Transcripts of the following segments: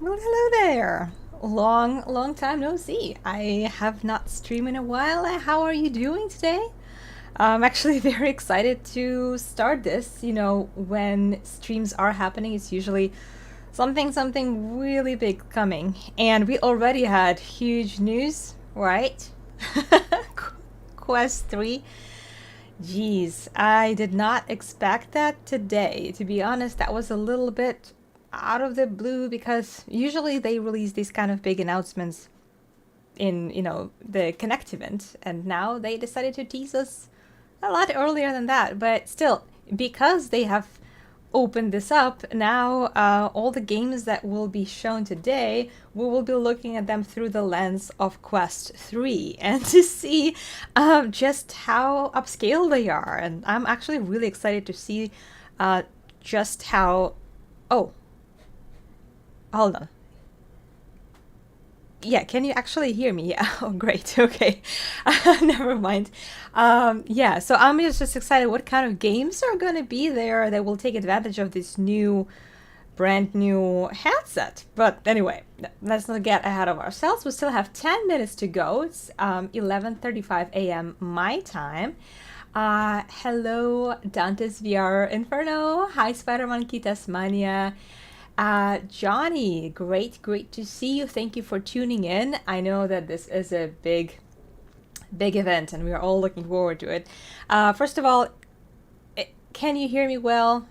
Well, hello there. Long time no see. I have not streamed in a while. How are you doing today? I'm actually very excited to start this. You know, when streams are happening, it's usually something really big coming. And we already had huge news, right? Quest 3. Jeez, I did not expect that today. To be honest, that was a little bit out of the blue because usually they release these kind of big announcements in, the Connect event, and now they decided to tease us a lot earlier than that. But still, because they have opened this up, now all the games that will be shown today, we will be looking at them through the lens of Quest 3 and to see just how upscale they are. And I'm actually really excited to see just how... Oh, hold on. Yeah, can you actually hear me? Yeah. Oh, great. Okay. Never mind. Yeah, so I'm just excited what kind of games are going to be there that will take advantage of this brand new headset. But anyway, let's not get ahead of ourselves. We still have 10 minutes to go. It's 11:35 a.m. my time. Hello, Dante's VR Inferno. Hi, Spider Monkey Tasmania. Johnny, great to see you. Thank you for tuning in. I know that this is a big event and we are all looking forward to it. First of all, can you hear me well?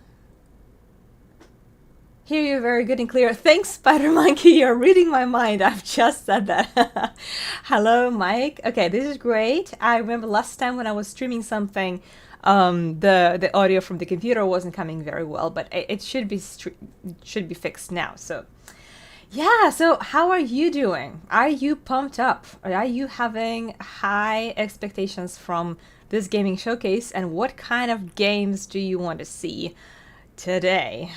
Hear you very good and clear. Thanks, Spider Monkey. You're reading my mind. I've just said that. Hello, Mike. Okay, this is great. I remember last time when I was streaming something, the audio from the computer wasn't coming very well, but it should be fixed now. So yeah, so how are you doing? Are you pumped up? Are you having high expectations from this gaming showcase, and what kind of games do you want to see today?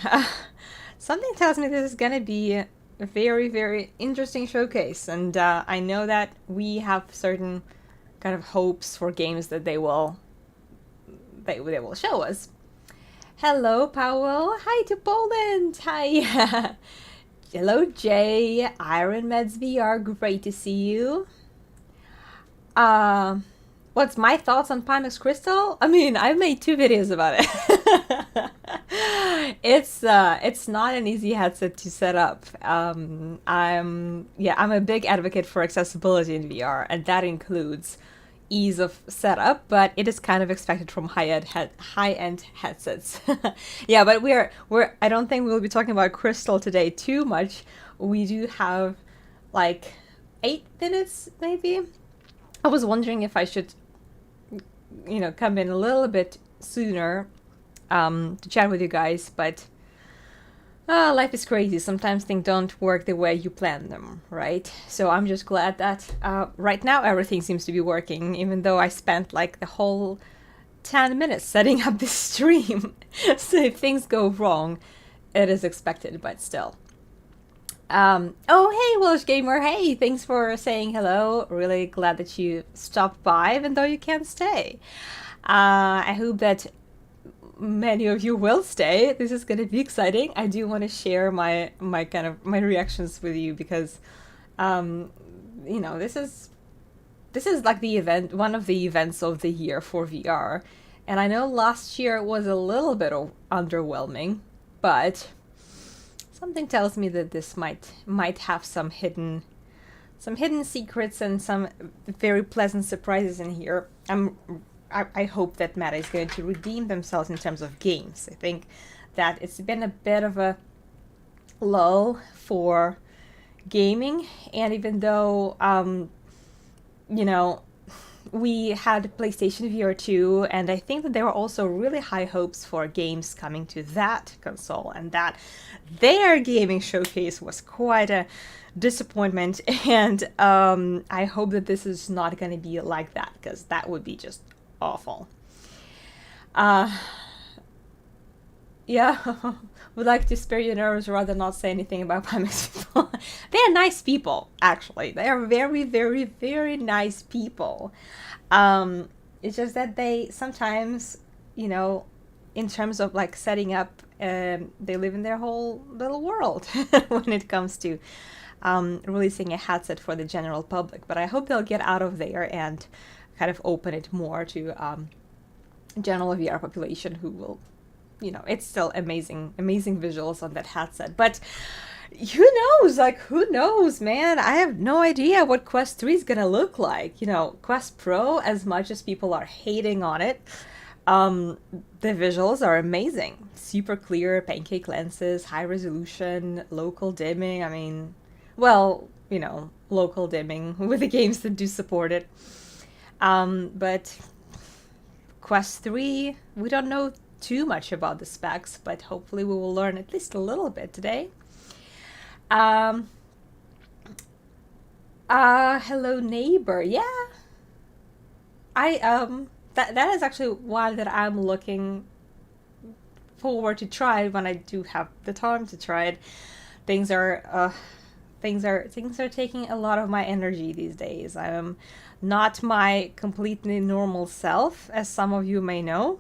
Something tells me this is gonna be a very interesting showcase, and I know that we have certain kind of hopes for games that they will show us. Hello, Powell. Hi to Poland. Hi. Hello, Jay. Iron Meds VR. Great to see you. What's my thoughts on Pimax Crystal? I mean, I've made 2 videos about it. It's not an easy headset to set up. I'm a big advocate for accessibility in VR, and that includes ease of setup, but it is kind of expected from high-end headsets. Yeah, but we're I don't think we'll be talking about Crystal today too much. We do have like 8 minutes maybe. I was wondering if I should come in a little bit sooner to chat with you guys, but life is crazy. Sometimes things don't work the way you plan them, right? So I'm just glad that right now everything seems to be working, even though I spent like the whole 10 minutes setting up this stream. So if things go wrong, it is expected, but still. Oh, hey, Welsh Gamer. Hey, thanks for saying hello. Really glad that you stopped by, even though you can't stay. I hope that many of you will stay. This is going to be exciting. I do want to share my reactions with you because, this is like the event, one of the events of the year for VR. And I know last year was a little bit underwhelming, but something tells me that this might have some hidden secrets and some very pleasant surprises in here. I hope that Meta is going to redeem themselves in terms of games. I think that it's been a bit of a lull for gaming, and even though we had PlayStation VR 2, and I think that there were also really high hopes for games coming to that console, and that their gaming showcase was quite a disappointment, and I hope that this is not going to be like that, because that would be just awful. Yeah, would like to spare your nerves rather not say anything about Pimax people. They're nice people, actually. They are very nice people. It's just that they sometimes, in terms of like setting up, they live in their whole little world when it comes to releasing a headset for the general public. But I hope they'll get out of there and kind of open it more to general VR population who will, it's still amazing visuals on that headset. But who knows? Like, who knows, man? I have no idea what Quest 3 is gonna look like. Quest Pro, as much as people are hating on it, the visuals are amazing. Super clear, pancake lenses, high resolution, local dimming. I mean, well, local dimming with the games that do support it. But Quest 3, we don't know too much about the specs, but hopefully we will learn at least a little bit today. Hello neighbor. Yeah. That is actually one that I'm looking forward to try when I do have the time to try it. Things are taking a lot of my energy these days. I am not my completely normal self, as some of you may know.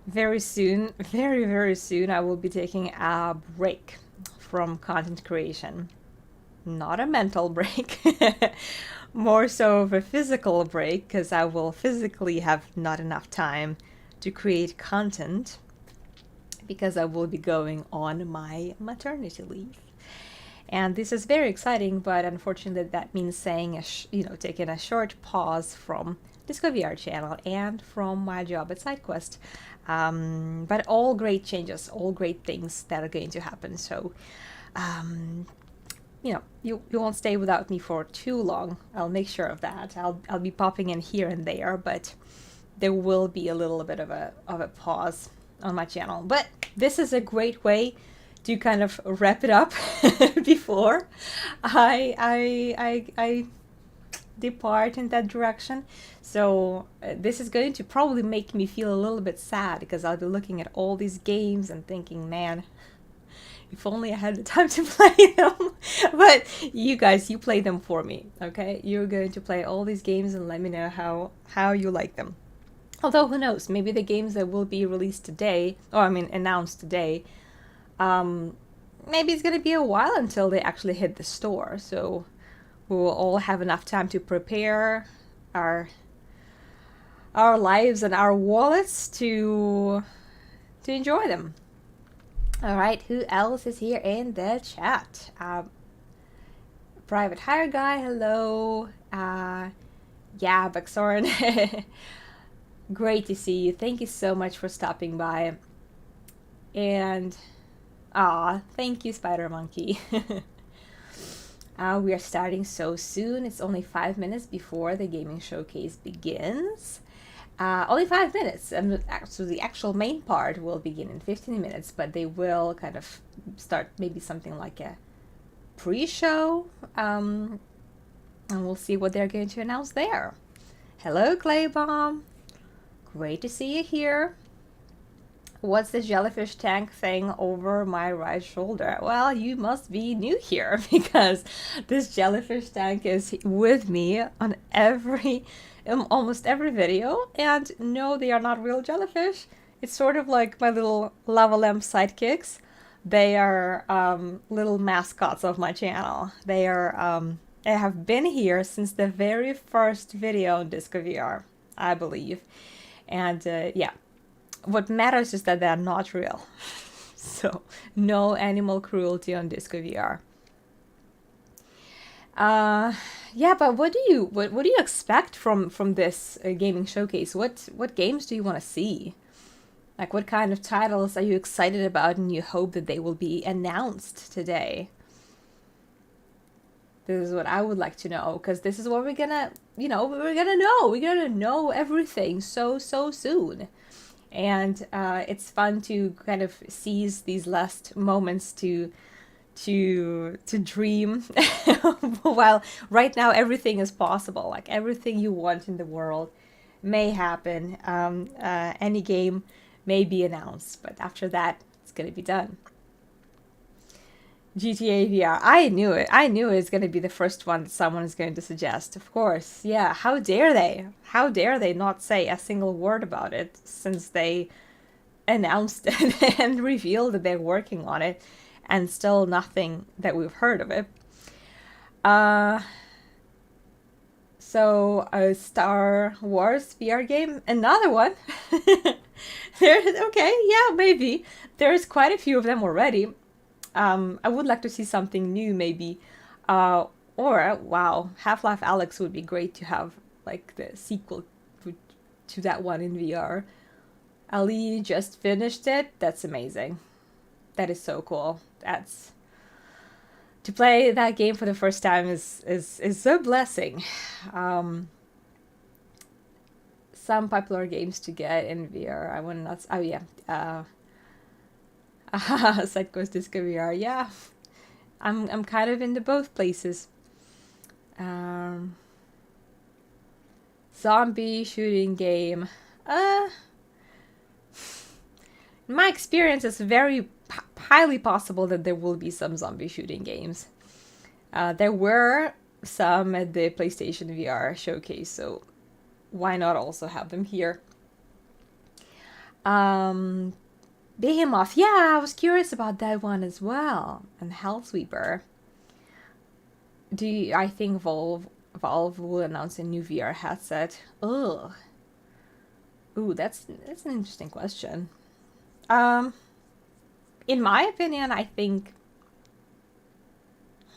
Very soon, very, very soon, I will be taking a break from content creation. Not a mental break, more so of a physical break, because I will physically have not enough time to create content because I will be going on my maternity leave. And this is very exciting, but unfortunately that means saying taking a short pause from Disco VR channel and from my job at SideQuest. But all great changes, all great things that are going to happen. So, you won't stay without me for too long. I'll make sure of that. I'll be popping in here and there, but there will be a little bit of a pause on my channel. But this is a great way to kind of wrap it up before I depart in that direction. So this is going to probably make me feel a little bit sad, because I'll be looking at all these games and thinking, man, if only I had the time to play them. But you guys, you play them for me, okay? You're going to play all these games and let me know how you like them. Although, who knows, maybe the games that will be released today, announced today, maybe it's going to be a while until they actually hit the store. So we will all have enough time to prepare our lives and our wallets to enjoy them. All right, who else is here in the chat? Private Hire Guy, hello. Yeah, Baxorin. Great to see you. Thank you so much for stopping by. And, thank you, Spider Monkey. We are starting so soon. It's only 5 minutes before the gaming showcase begins. Only 5 minutes, and so the actual main part will begin in 15 minutes, but they will kind of start maybe something like a pre-show, and we'll see what they're going to announce there. Hello, Claybomb. Great to see you here. What's this jellyfish tank thing over my right shoulder? Well, you must be new here, because this jellyfish tank is with me on almost every video. And no, they are not real jellyfish. It's sort of like my little lava lamp sidekicks. They are little mascots of my channel. They have been here since the very first video on Disco VR, I believe. And yeah. What matters is that they are not real. So, no animal cruelty on Disco VR. Yeah, but what do you expect from this gaming showcase? What games do you want to see? Like, what kind of titles are you excited about and you hope that they will be announced today? This is what I would like to know, because this is what we're gonna know. We're gonna know everything so soon. And it's fun to kind of seize these last moments to dream while right now everything is possible. Like, everything you want in the world may happen. Any game may be announced, but after that it's gonna be done. GTA VR. I knew it. I knew it was going to be the first one that someone is going to suggest. Of course. Yeah. How dare they? How dare they not say a single word about it, since they announced it and revealed that they're working on it, and still nothing that we've heard of it. So a Star Wars VR game, another one. Okay, yeah, maybe. There's quite a few of them already. I would like to see something new, maybe. Or, wow, Half-Life Alyx would be great to have, like, the sequel to that one in VR. Ali just finished it. That's amazing. That is so cool. That's... To play that game for the first time is a blessing. Some popular games to get in VR. I want not... Oh, yeah. Side Quest Disco VR. Yeah. I'm kind of into both places. Zombie shooting game. In my experience, it's very highly possible that there will be some zombie shooting games. There were some at the PlayStation VR showcase, so why not also have them here? Behemoth, yeah, I was curious about that one as well. And Hellsweeper. I think Valve will announce a new VR headset. Ugh. Ooh, that's an interesting question. In my opinion, I think...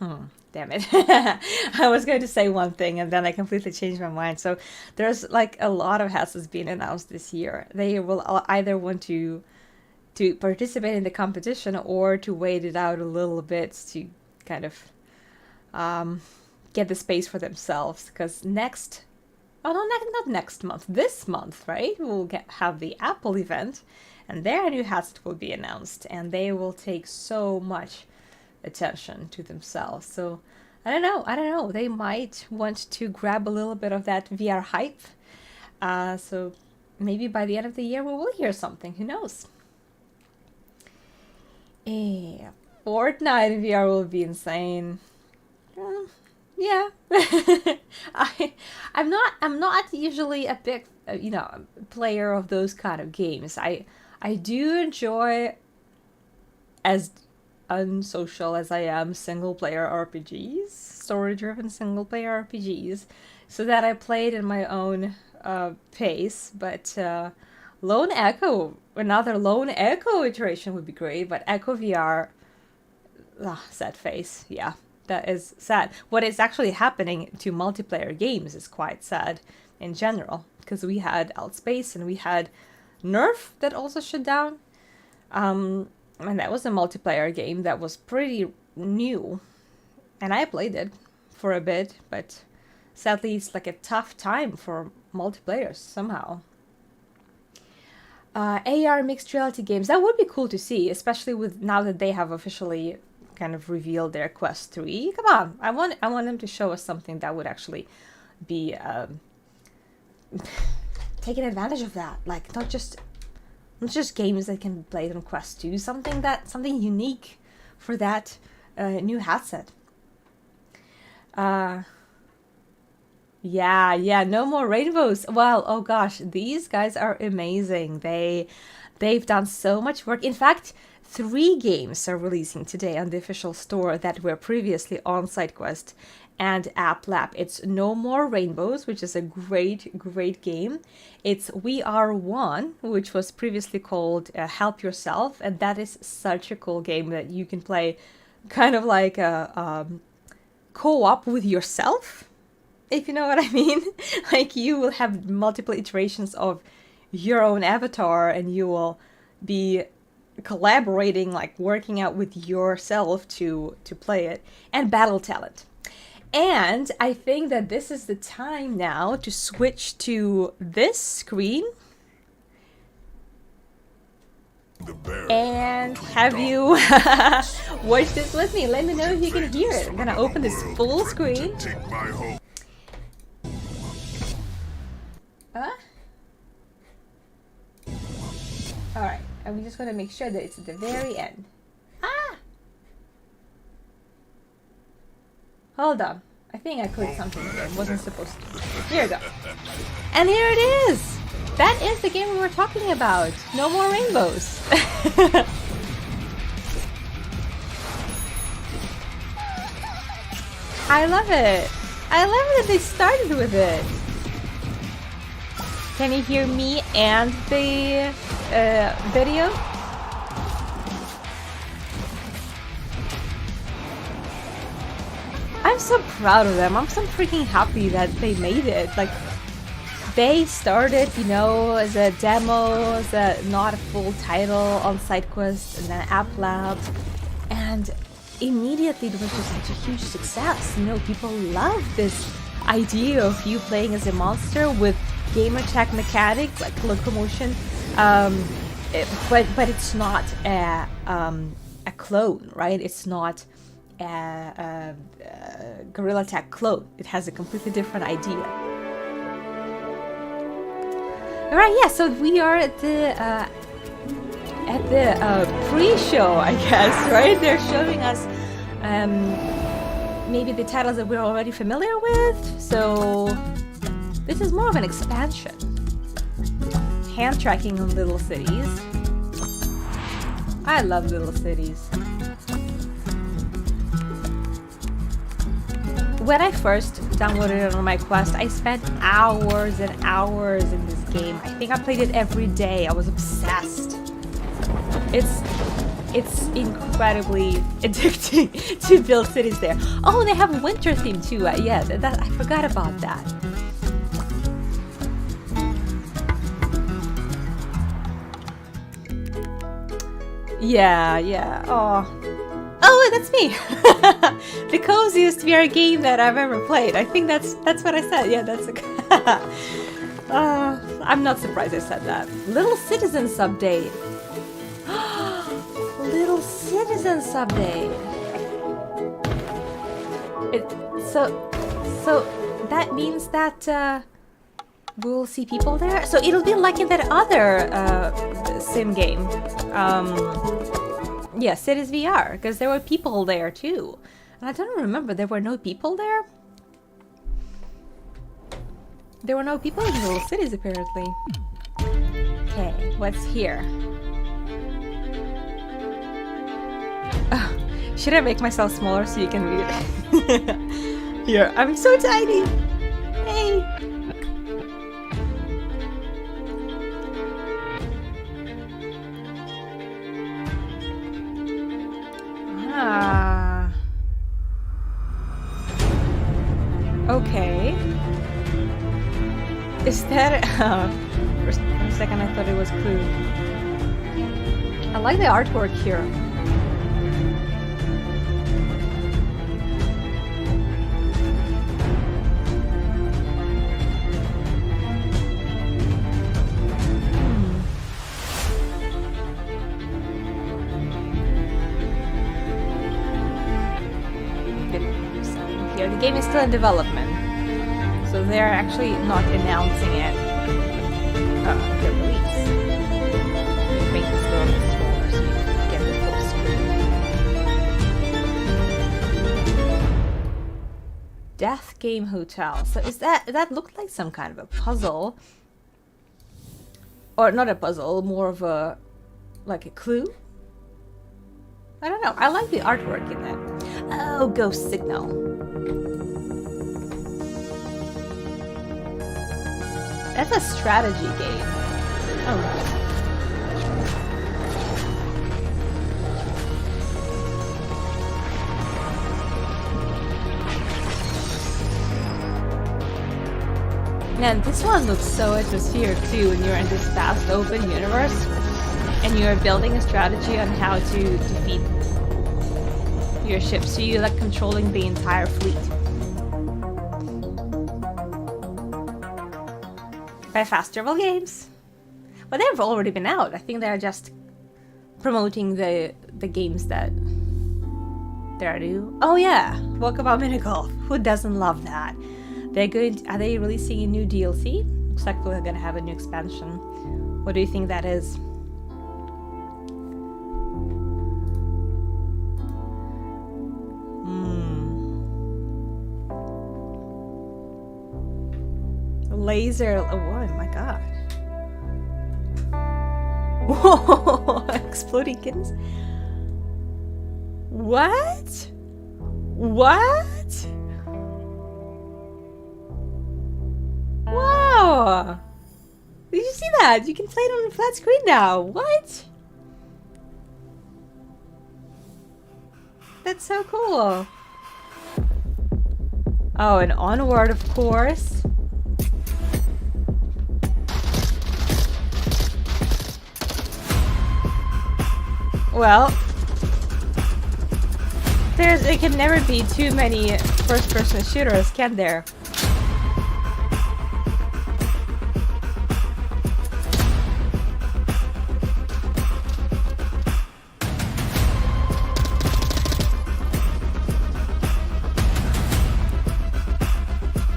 damn it. I was going to say one thing and then I completely changed my mind. So there's like a lot of headsets being announced this year. They will either want to participate in the competition or to wait it out a little bit to kind of get the space for themselves. Because not next month, this month, right? We'll have the Apple event. And their new headset will be announced, and they will take so much attention to themselves. So, I don't know. They might want to grab a little bit of that VR hype. So, maybe by the end of the year we will hear something. Who knows? Fortnite in VR will be insane. Yeah. I'm not usually a big, player of those kind of games. I do enjoy, as unsocial as I am, single-player RPGs, story-driven single-player RPGs, so that I play it in my own pace. But Lone Echo, another Lone Echo iteration would be great, but Echo VR, sad face, yeah, that is sad. What is actually happening to multiplayer games is quite sad in general, because we had Outspace and we had Nerf that also shut down, and that was a multiplayer game that was pretty new, and I played it for a bit, but sadly it's like a tough time for multiplayers somehow. AR mixed reality games, that would be cool to see, especially with now that they have officially kind of revealed their Quest 3. Come on, I want them to show us something that would actually be taking advantage of that, like not just games that can be played on Quest 2, something unique for that new headset. Yeah, no more rainbows. Well, oh gosh, these guys are amazing. They've done so much work. In fact, 3 games are releasing today on the official store that were previously on SideQuest and App Lab. It's No More Rainbows, which is a great game. It's We Are One, which was previously called Help Yourself, and that is such a cool game that you can play kind of like a co-op with yourself, if you know what I mean. Like you will have multiple iterations of your own avatar and you will be collaborating, like working out with yourself to play it. And Battle Talent. And I think that this is the time now to switch to this screen. And have you watched this with me? Let me know if you can hear it. I'm gonna open this full screen. Alright, and we just want to make sure that it's at the very end. Hold on. I think I clicked something here. It wasn't supposed to. Here we go. And here it is! That is the game we were talking about. No more rainbows. I love it. I love that they started with it. Can you hear me and the video? I'm so proud of them. I'm so freaking happy that they made it. Like, they started, you know, as a demo, as a not a full title on SideQuest and then App Labs, and immediately it was just such a huge success. You know, people love this idea of you playing as a monster with gamer tag mechanics like locomotion, but it's not a clone, right? It's not a Gorilla Tag clone. It has a completely different idea. All right, yeah. So we are at the pre-show, I guess, right? They're showing us maybe the titles that we're already familiar with. So this is more of an expansion. Hand tracking on Little Cities. I love Little Cities. When I first downloaded it on my Quest, I spent hours and hours in this game. I think I played it every day. I was obsessed. It's incredibly addicting to build cities there. Oh, they have a winter theme too. Yeah, I forgot about that. Yeah. Oh, that's me. The coziest VR game that I've ever played. I think that's what I said. Yeah, that's I'm not surprised I said that. Little Citizens update. Little Citizens update. So that means that we'll see people there. So it'll be like in that other sim game. Yeah, Cities VR, because there were people there too. And I don't remember, there were no people there? There were no people in Little Cities, apparently. Okay, what's here? Should I make myself smaller so you can read it? Here, I'm so tiny! Hey! Okay. Is that for a second I thought it was Clue. I like the artwork here. The game is still in development, so they're actually not announcing it. The release. Make this a little bit smaller so you can get the full screen. Death Game Hotel. So is that looked like some kind of a puzzle, or not a puzzle, more of a like a clue? I don't know. I like the artwork in it. Oh, Ghost Signal. That's a strategy game. Oh. Man, this one looks so atmospheric too when you're in this vast open universe and you're building a strategy on how to defeat your ship. So you're like controlling the entire fleet. By Fast Travel Games. But they've already been out. I think they're just promoting the games that they're new. Oh yeah, Walkabout Mini Golf. Who doesn't love that? Are they releasing a new DLC? Looks like we're gonna have a new expansion. What do you think that is? Laser. Oh my god. Whoa! Exploding kittens? What? What? Wow! Did you see that? You can play it on a flat screen now. What? That's so cool. Oh, and Onward, of course. Well, there can never be too many first-person shooters, can there?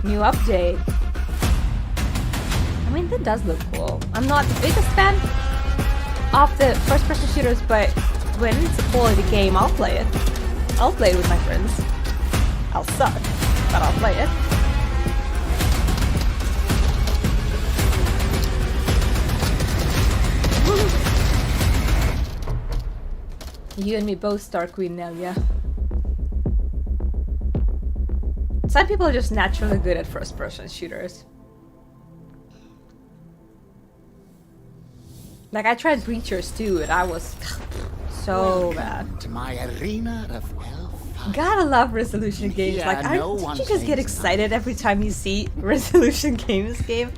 New update. I mean, that does look cool. I'm not the biggest fan of the first-person shooters, but when it's a quality game, I'll play it. I'll play it with my friends. I'll suck, but I'll play it. You and me both, Star Queen Nelia. Some people are just naturally good at first-person shooters. Like, I tried Breachers too, and I was so bad. To my arena of hellfire. Gotta love resolution games. Yeah, like, no did one you just get claims excited every time you see resolution games game?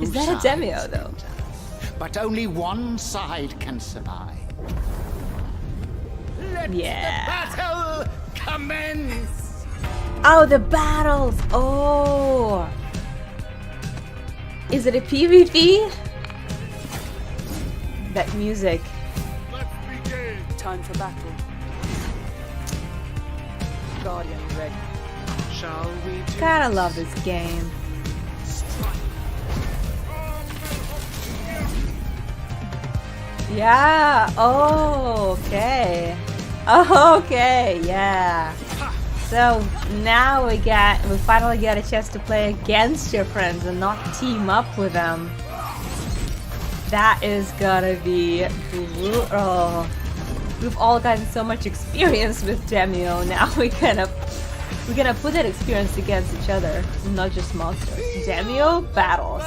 Is that a Demio though? But only one side can survive. Let the battle commence! Oh, the battles! Oh! Is it a PvP? That music. Let's begin. Time for battle. Guardian ready. Shall we do Gotta love this game. Yeah. Oh, okay. Oh, okay. Yeah. So now we finally get a chance to play against your friends and not team up with them. That is gonna be brutal. We've all gotten so much experience with Demio. Now we're gonna put that experience against each other, not just monsters. Demio battles.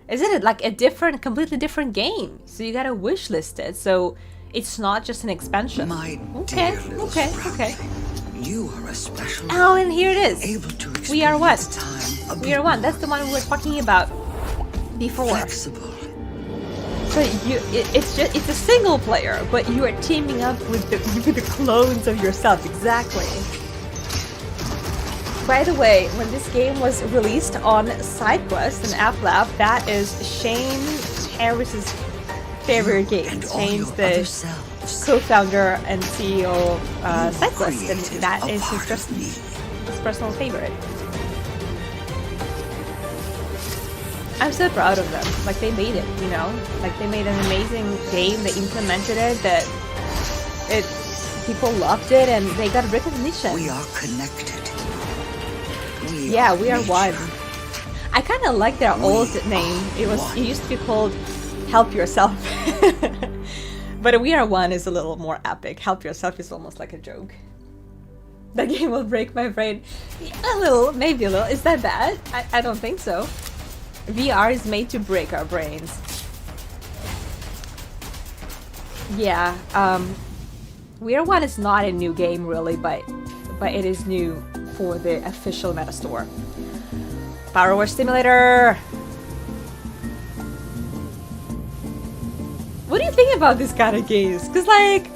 Isn't it like a completely different game? So you gotta wishlist it. So it's not just an expansion. Okay. You are a special. Oh, and here it is. Able to We are one. time We are one. That's the one we were talking about before. flexible. So it's a single player, but you are teaming up with the clones of yourself. Exactly. By the way, when this game was released on SideQuest and AppLab, that is Shane Harris's favorite game. And all Shane's your the other selves. co-founder and CEO of SideQuest, and created that a is part of me. his personal favorite. I'm so proud of them. Like, they made it, you know? Like, they made an amazing game, they implemented it, people loved it, and they got recognition. We are connected. We are one. I kind of like their old name. It used to be called Help Yourself. But We Are One is a little more epic. Help Yourself is almost like a joke. That game will break my brain. A little, maybe a little. Is that bad? I don't think so. VR is made to break our brains. Yeah, We Are One is not a new game really, but it is new for the official meta store. Power Wash Simulator! What do you think about this kind of games? Because, like,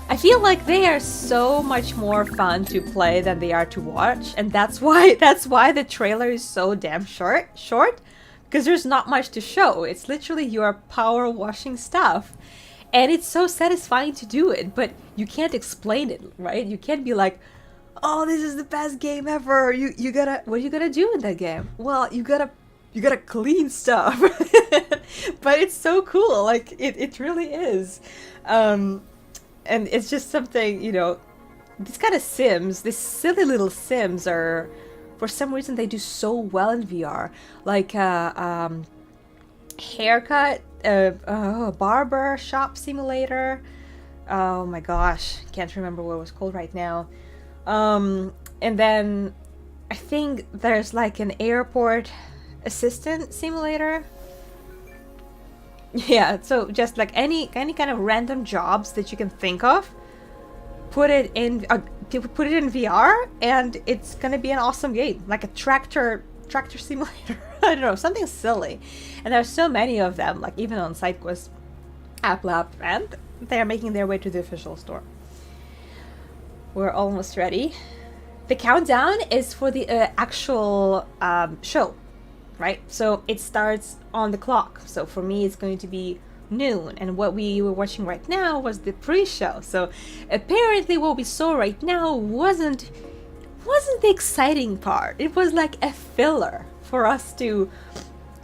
I feel like they are so much more fun to play than they are to watch, and that's why the trailer is so damn short, because there's not much to show. It's literally your power washing stuff. And it's so satisfying to do it, but you can't explain it, right? You can't be like, oh, this is the best game ever. You gotta, what are you gonna do in that game? Well, you gotta clean stuff. But it's so cool. Like, it really is. And it's just something, you know, these kind of sims, these silly little sims are for some reason they do so well in VR. Like haircut, barber shop simulator. Oh my gosh, can't remember what it was called right now. And then I think there's like an airport assistant simulator. Yeah, so just like any kind of random jobs that you can think of, put it in VR, and it's gonna be an awesome game, like a tractor simulator. I don't know, something silly. And there's so many of them, like even on SideQuest, App Lab, and they are making their way to the official store. We're almost ready. The countdown is for the actual show, right? So it starts on the clock. So for me, it's going to be noon. And what we were watching right now was the pre-show. So apparently what we saw right now wasn't the exciting part. It was like a filler for us to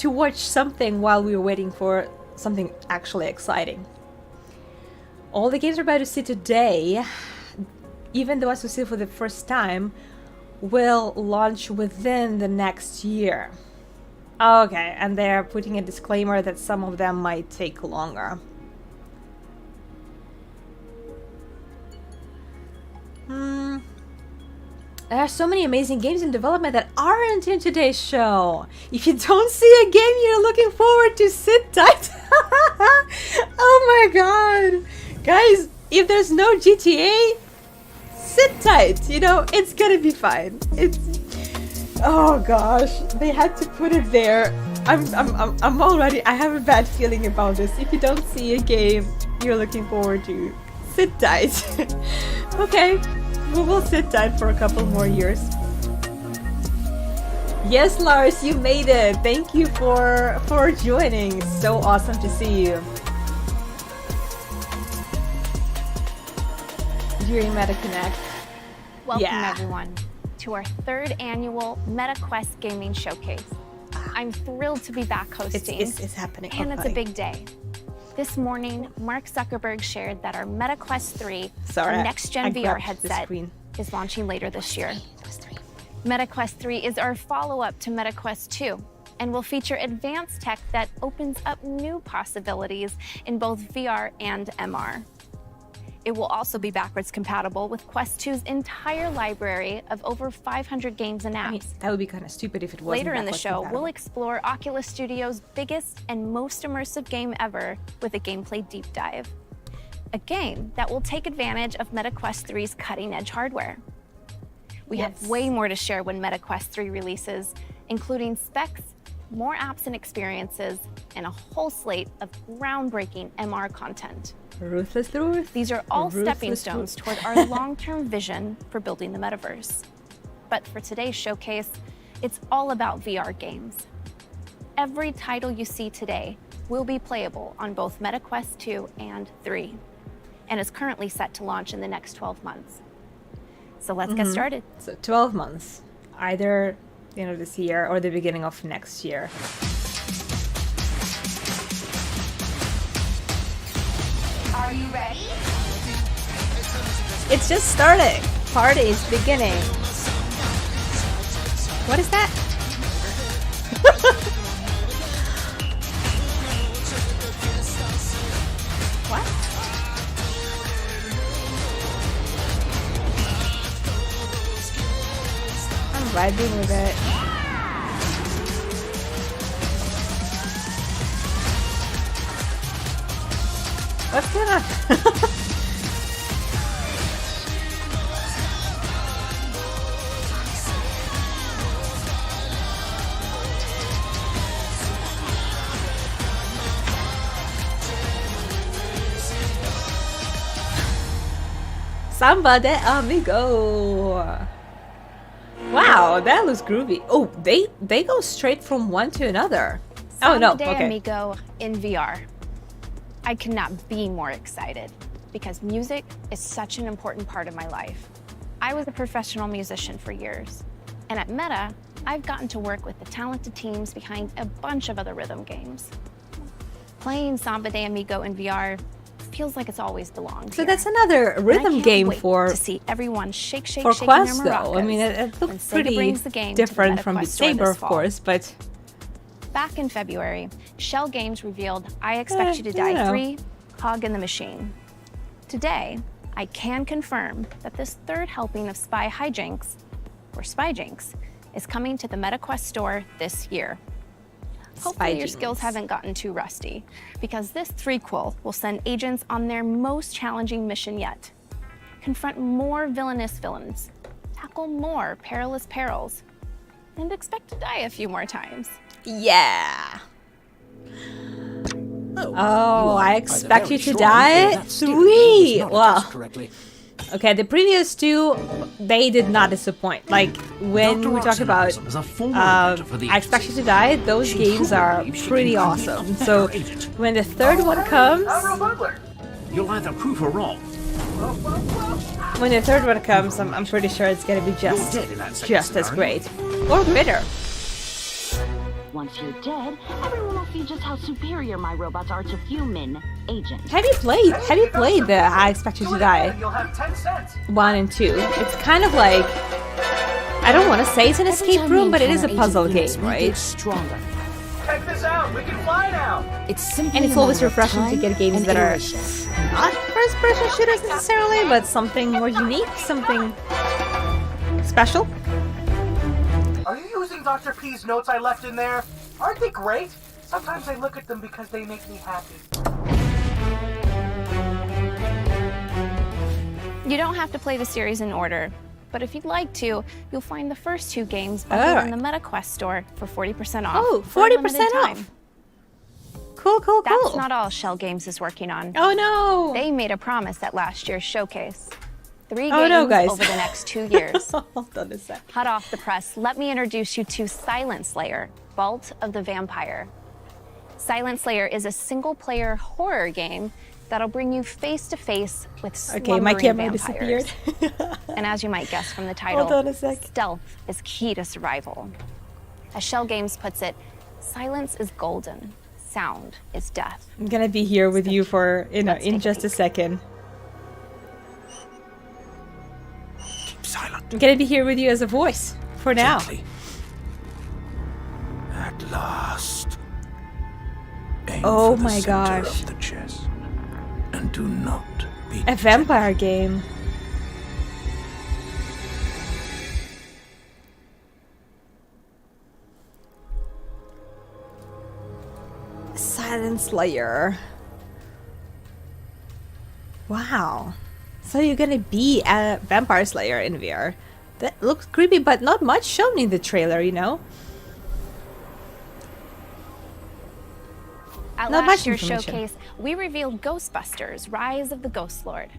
watch something while we were waiting for something actually exciting. All the games we're about to see today, even the ones we see for the first time, will launch within the next year. Okay, and they're putting a disclaimer that some of them might take longer. There are so many amazing games in development that aren't in today's show. If you don't see a game you're looking forward to, sit tight. Oh my god. Guys, if there's no GTA, sit tight. You know, it's gonna be fine. Oh gosh, they had to put it there. I'm already, I have a bad feeling about this. If you don't see a game you're looking forward to, sit tight. Okay, we will sit tight for a couple more years. Yes, Lars, you made it. Thank you for joining. So awesome to see you. During MetaConnect. Welcome everyone to our 3rd annual MetaQuest Gaming Showcase. I'm thrilled to be back hosting. It's happening. And it's a big day. This morning, Mark Zuckerberg shared that our MetaQuest 3, a next-gen VR headset, is launching later this year. MetaQuest 3 is our follow-up to MetaQuest 2 and will feature advanced tech that opens up new possibilities in both VR and MR. It will also be backwards compatible with Quest 2's entire library of over 500 games and apps. I mean, that would be kind of stupid if it wasn't. Later in the show, we'll explore Oculus Studios' biggest and most immersive game ever with a gameplay deep dive. A game that will take advantage of MetaQuest 3's cutting-edge hardware. We have way more to share when MetaQuest 3 releases, including specs, more apps and experiences, and a whole slate of groundbreaking MR content. Ruthless truth. These are all stepping stones toward our long-term vision for building the metaverse. But for today's showcase, it's all about VR games. Every title you see today will be playable on both MetaQuest 2 and 3, and is currently set to launch in the next 12 months. So let's get started. So 12 months, either the end of this year or the beginning of next year. Are you ready? It's just starting. Party is beginning. What is that? What? I'm vibing with it. What's going on? Samba de Amigo. Wow, that looks groovy. Oh, they go straight from one to another. Samba no, de okay. Amigo in VR. I could not be more excited because music is such an important part of my life. I was a professional musician for years, and at Meta, I've gotten to work with the talented teams behind a bunch of other rhythm games. Playing Samba de Amigo in VR feels like it's always belonged So here. that's another And I rhythm can't game wait for to see everyone shaking Quest, their though. I mean, maracas it when looks Sega pretty brings the game to the different from MetaQuest Beat store Saber, this of fall. course, but Back in February, Shell Games revealed I Expect You to Die 3, Hog in the Machine. Today, I can confirm that this third helping of Spy Hijinks, or Spyjinks, is coming to the MetaQuest store this year. Hopefully your skills haven't gotten too rusty, because this threequel will send agents on their most challenging mission yet. Confront more villainous villains, tackle more perilous perils, and expect to die a few more times. yeah. Oh, I Expect You to Die? Sweet! Wow. Okay, the previous two, they did not disappoint. Like, when we talk about I Expect You to Die, those games are pretty awesome. So, when the third one comes... You'll either prove her wrong. When the third one comes, I'm pretty sure it's gonna be just as great. Or better. Once you're dead, everyone will see just how superior my robots are to human agents. Have you played the I Expect You to Die You'll have 10 cents. 1 and 2? It's kind of like, I don't want to say it's an escape room, but it is a puzzle game, right? Stronger. Check this out. We can fly now. It's simply And it's always refreshing to get games that are not first-person shooters necessarily, but something more unique, something special. Are you using Dr. P's notes I left in there? Aren't they great? Sometimes I look at them because they make me happy. You don't have to play the series in order, but if you'd like to, you'll find the first two games bundled in the MetaQuest store for 40% off. Oh, for a 40% limited time. off. Cool. That's not all Shell Games is working on. Oh no! They made a promise at last year's showcase. 3 Oh, no, games guys. over the next 2 years. Hold on a sec. Hot off the press, let me introduce you to Silent Slayer, Vault of the Vampire. Silent Slayer is a single-player horror game that'll bring you face-to-face with slumbering my camera vampires. disappeared. And as you might guess from the title, Hold on a sec. stealth is key to survival. As Shell Games puts it, silence is golden, sound is death. I'm gonna be here with you for, in just a second. Silent. I'm gonna be here with you as a voice for now. Gently. At last. Aim Oh for the my center gosh. of the chest. And do not be A vampire game. Silent Slayer. Wow. So you're gonna be a vampire slayer in VR. That looks creepy, but not much shown in the trailer, you know? At Not much last year's information. showcase, we revealed Ghostbusters: Rise of the Ghost Lord.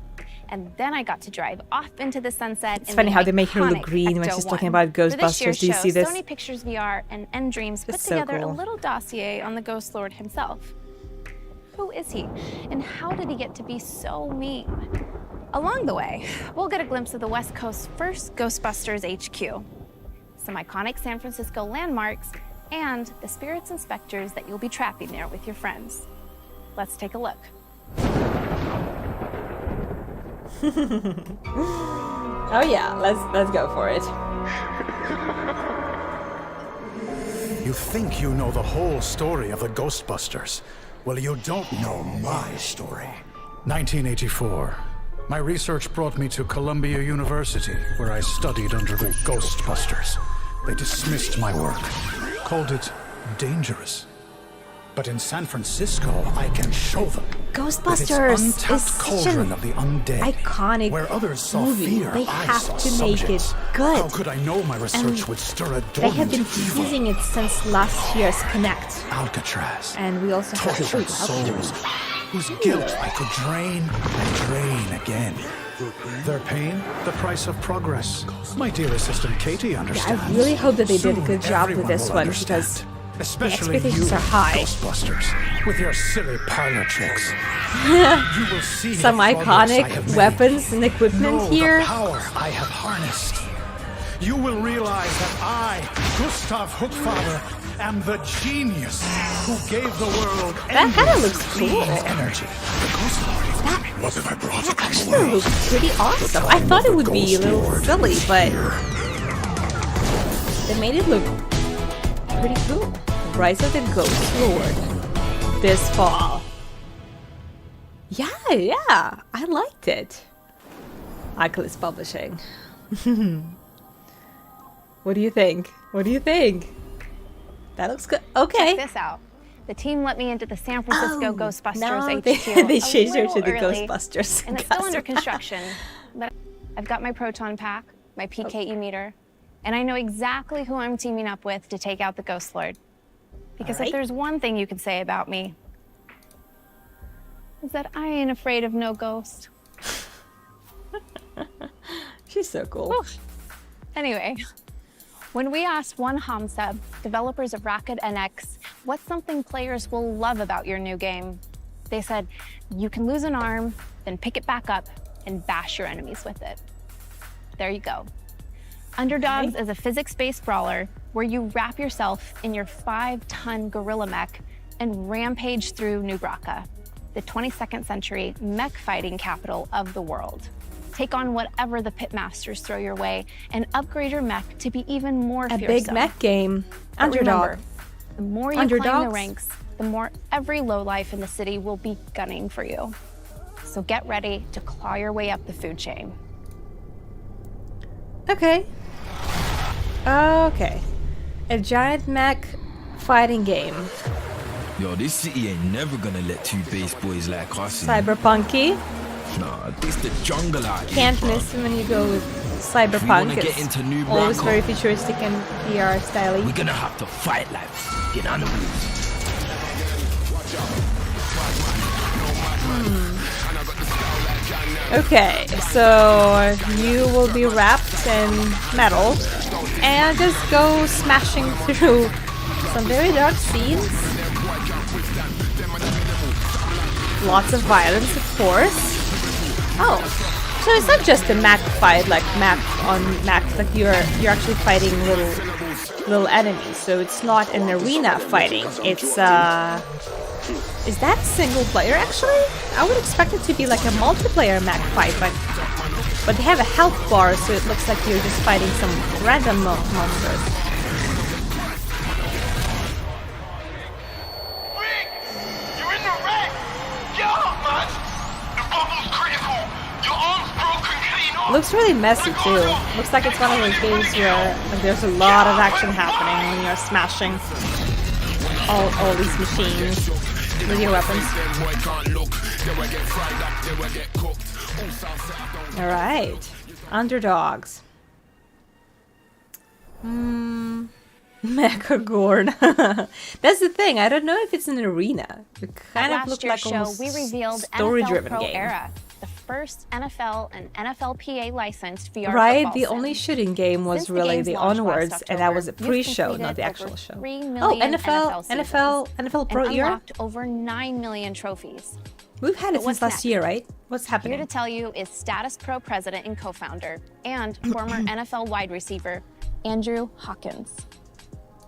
And then I got to drive off into the sunset. It's funny how they make her look green when she's talking about Ghostbusters. Do you see this? Sony Pictures VR and N-Dreams put It's so together cool. a little dossier on the Ghost Lord himself. Who is he? And how did he get to be so mean? Along the way, we'll get a glimpse of the West Coast's first Ghostbusters HQ, some iconic San Francisco landmarks, and the spirits and specters that you'll be trapping there with your friends. Let's take a look. Oh yeah, let's go for it. You think you know the whole story of the Ghostbusters. Well, you don't know my story. 1984. My research brought me to Columbia University, where I studied under the Ghostbusters. They dismissed my work, called it dangerous. But in San Francisco, I can show them. Ghostbusters With its is untapped such cauldron an of the undead. iconic Where others saw movie. fear, They I have saw to make it subjects. good. How could I know my research would stir a They have dormant been evil? teasing it since last year's Connect. Alcatraz. And we also have Tortured souls whose guilt I could drain and drain again. Their pain, the price of progress. My dear assistant Katie understands. I really hope that they did a good Soon job with everyone this will one understand. because Especially expectations you, are high. Ghostbusters, with your silly parlor tricks. You will see some the progress I iconic have made. weapons and equipment Know here. the power I have harnessed. you will realize that I, Gustav Hookfather, am the genius who gave the world That kind of looks cool. energy. The Ghost Lord is coming. What have I brought to Actually looks pretty awesome. I thought it would be a little silly, but they made it look pretty cool. Rise of the Ghost Lord this fall. Yeah, I liked it. Oculus Publishing. What do you think? What do you think? That looks good. Okay. Check this out. The team let me into the San Francisco Ghostbusters now HQ. they changed her to the early, Ghostbusters. and it's still under construction. But I've got my proton pack, my PKE meter, and I know exactly who I'm teaming up with to take out the Ghost Lord. Because if there's one thing you can say about me, is that I ain't afraid of no ghost. She's so cool. Oof. Anyway, when we asked One Hamsub, developers of Rocket NX, what's something players will love about your new game, they said, you can lose an arm, then pick it back up and bash your enemies with it. There you go. Underdogs is a physics-based brawler where you wrap yourself in your 5-ton gorilla mech and rampage through New Bracca, the 22nd century mech fighting capital of the world. Take on whatever the pitmasters throw your way and upgrade your mech to be even more fearsome. A big mech game. But Underdog. remember, the more you climb the ranks, the more every lowlife in the city will be gunning for you. So get ready to claw your way up the food chain. Okay. Okay. A giant mech fighting game. Yo, this city ain't never gonna let two base boys like us in. Cyberpunky. Nah, this the jungle out here. Can't miss when you go with cyberpunk. Get into New Always Bracca, very futuristic and VR styling. we're gonna have to fight like fucking animals. Okay, so you will be wrapped in metal and just go smashing through some very dark scenes. Lots of violence, of course. Oh, so it's not just a mech fight, like mech on mech, like you're actually fighting little enemies. So it's not an arena fighting. It's is that single player actually? I would expect it to be like a multiplayer mech fight, but they have a health bar, so it looks like you're just fighting some random monsters. Rick! You're in the wreck! Get up, man! The bubble's critical! Your arm's broken clean off! Looks really messy too. Looks like it's one of those games where like, there's a lot of action happening when you're smashing all these machines with your weapons. Alright. Underdogs. Mechagorn. That's the thing. I don't know if it's an arena. It kind of looked like almost we revealed story-driven NFL Pro game. Era, the first NFL and NFLPA licensed VR Right, football the sim. only shooting game was Since really game's the launch last Onwards, and that was a October, pre-show, you've not the completed actual over show. 3 Oh, million NFL Pro and Era? unlocked over 9 million trophies. We've had it But since what's last next? year, right? What's Here happening? to tell you is Status Pro president and co-founder and former NFL wide receiver Andrew Hawkins.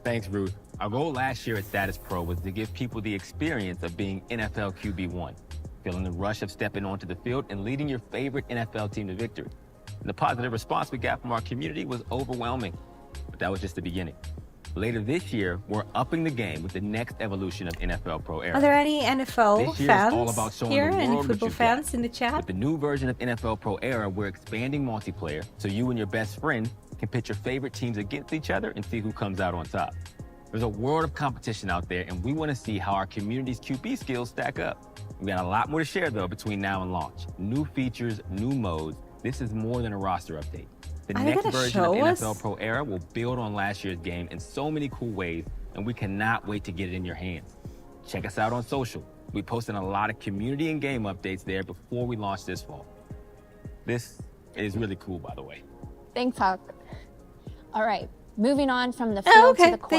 Thanks, Ruth. Our goal last year at Status Pro was to give people the experience of being NFL QB1, feeling the rush of stepping onto the field and leading your favorite NFL team to victory. And the positive response we got from our community was overwhelming, but that was just the beginning. Later this year, we're upping the game with the next evolution of NFL Pro Era. Are there any NFL This year is all about fans showing here? the Any world what football you've fans got. in the chat? With the new version of NFL Pro Era, we're expanding multiplayer so you and your best friend can pit your favorite teams against each other and see who comes out on top. There's a world of competition out there, and we want to see how our community's QB skills stack up. We got a lot more to share, though, between now and launch. New features, new modes. This is more than a roster update. The Are they next gonna version of show us? NFL Pro Era will build on last year's game in so many cool ways, and we cannot wait to get it in your hands. Check us out on social. We posted a lot of community and game updates there before we launch this fall. This is really cool, by the way. Thanks, Huck. All right, moving on from the field to the court.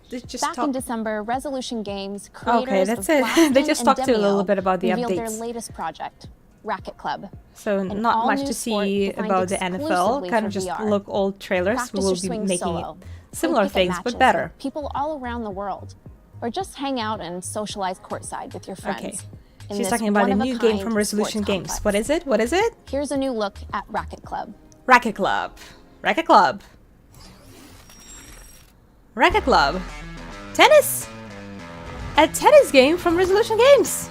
They just Back talk. in December, Resolution Games, creators Okay, that's of it. Blasphemy They just and talked a Demio little bit about the revealed their updates. latest project, Racket Club. So not much to see about the NFL. Kind of just look old trailers. We will be making similar things, but better. People all around the world. Or just hang out and socialize courtside with your friends. Okay. She's talking about a new game from Resolution Games. What is it? What is it? Here's a new look at Racket Club. Racket Club. Racket Club. Racket Club. Tennis! A tennis game from Resolution Games.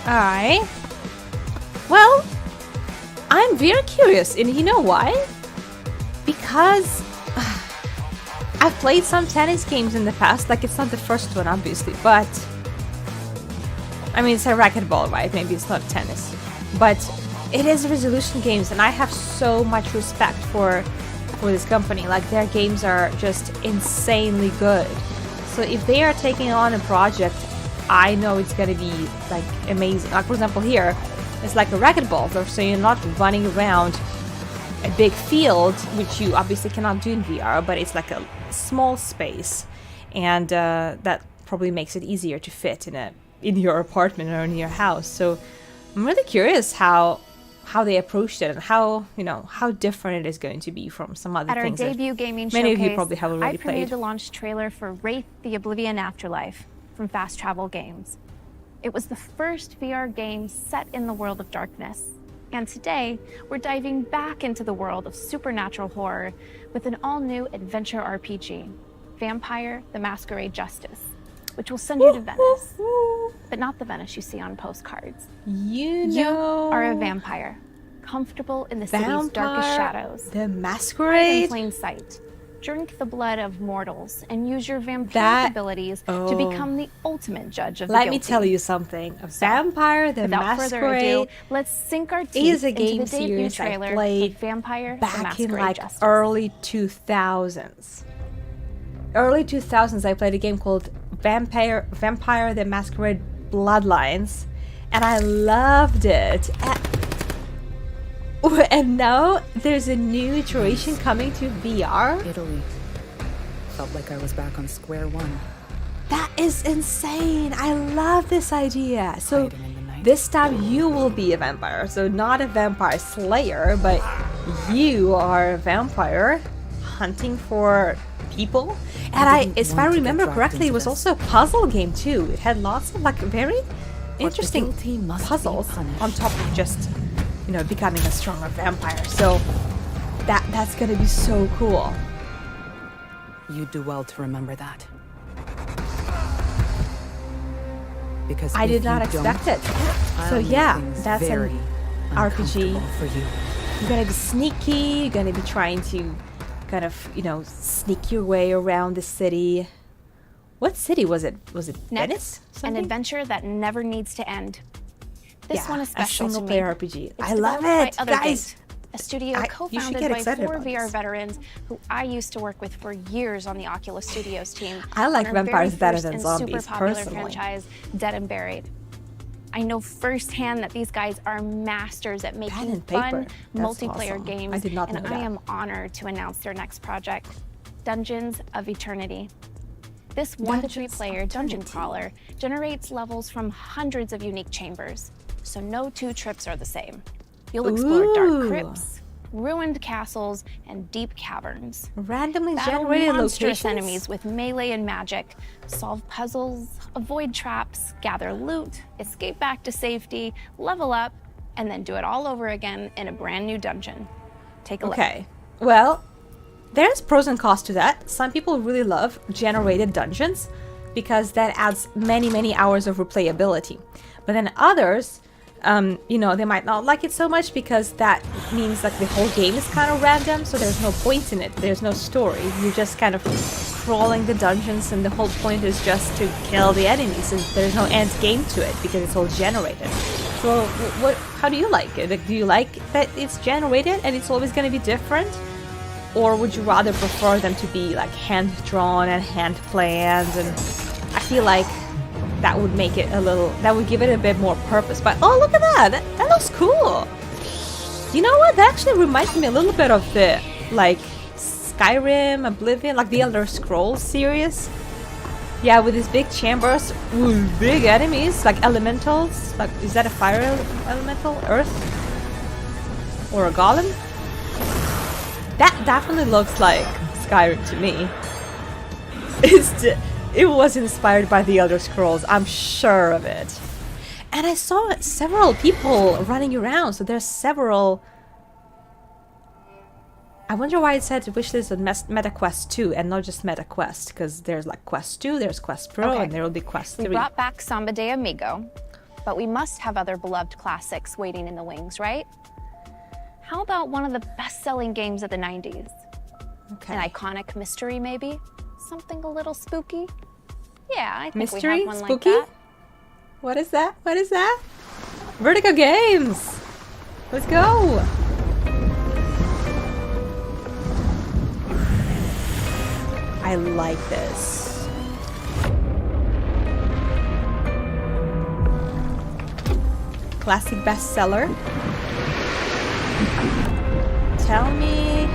Alright. Well, I'm very curious, and you know why? Because I've played some tennis games in the past. Like, it's not the first one, obviously, but I mean, it's a racquetball, right? Maybe it's not tennis, but it is Resolution Games, and I have so much respect for this company. Like, their games are just insanely good. So if they are taking on a project, I know it's gonna be like amazing. Like, for example, here it's like a racquetball, so you're not running around a big field, which you obviously cannot do in VR, but it's like a small space, and that probably makes it easier to fit in your apartment or in your house. So I'm really curious how they approached it and how different it is going to be from some other things. At our debut gaming many showcase, of you probably have already I premiered played. the launch trailer for Wraith: The Oblivion Afterlife from Fast Travel Games. It was the first VR game set in the world of darkness. And today, we're diving back into the world of supernatural horror with an all-new adventure RPG, Vampire: The Masquerade Justice, which will send you to Venice. But not the Venice you see on postcards. You are a vampire, comfortable in the city's darkest shadows. The Hide Masquerade? in plain sight. Drink the blood of mortals and use your vampiric abilities to become the ultimate judge of the Let guilty. me tell you something. Vampire: The Without further Masquerade ado, let's sink our teeth is a into game the debut series I trailer played for Vampire: The back in Masquerade like Justice. early 2000s. Early 2000s, I played a game called Vampire: The Masquerade Bloodlines, and I loved it. And now there's a new iteration coming to VR. Italy. Felt like I was back on square one. That is insane. I love this idea. So this time you will be a vampire. So not a vampire slayer, but you are a vampire hunting for people. And if I remember correctly, it was also a puzzle game too. It had lots of like very interesting puzzles on top of just becoming a stronger vampire. So that's gonna be so cool. You do well to remember that. Because I did not expect it. So yeah, that's an RPG. For you. You're gonna be sneaky, you're gonna be trying to kind of, sneak your way around the city. What city was it? Was it Venice? An adventure that never needs to end. This one is special a to single me. player RPG. It's I love developed it, by Other guys. Gate, a studio you should co-founded get by excited 4 about VR this. veterans who I used to work with for years on the Oculus Studios team. I like on our vampires very better first than and zombies, super popular personally. franchise, Dead and Buried. I know firsthand that these guys are masters at making and fun paper. That's multiplayer awesome. games, I did not and know I that. am honored to announce their next project, Dungeons of Eternity. This 1 to 3 player dungeon crawler generates levels from hundreds of unique chambers, so no 2 trips are the same. You'll explore dark crypts, ruined castles, and deep caverns. Randomly Battle generated monstrous locations? enemies with melee and magic, solve puzzles, avoid traps, gather loot, escape back to safety, level up, and then do it all over again in a brand new dungeon. Take a look. Okay, well, there's pros and cons to that. Some people really love generated dungeons because that adds many hours of replayability. But then others, they might not like it so much because that means like the whole game is kind of random, so there's no point in it. There's no story. You're just kind of crawling the dungeons, and the whole point is just to kill the enemies. And there's no end game to it because it's all generated. So, how do you like it? Like, do you like that it's generated and it's always going to be different? Or would you rather prefer them to be like hand-drawn and hand-planned? And I feel like that would make it that would give it a bit more purpose. But oh, look at that! That looks cool! You know what? That actually reminds me a little bit of the, like, Skyrim, Oblivion, like the Elder Scrolls series. Yeah, with these big chambers, with big enemies, like elementals. Like, is that a fire elemental? Earth? Or a golem? That definitely looks like Skyrim to me. It was inspired by the Elder Scrolls, I'm sure of it. And I saw several people running around, so there's several... I wonder why it said wishlist on MetaQuest 2 and not just MetaQuest, because there's like Quest 2, there's Quest Pro, and there will be Quest 3. We brought back Samba de Amigo, but we must have other beloved classics waiting in the wings, right? How about one of the best-selling games of the 90s? Okay. An iconic mystery, maybe? Something a little spooky? Yeah, I think mystery? we have one Spooky? like that. What is that? What is that? Vertigo Games! Let's go! I like this. Classic bestseller. Tell me.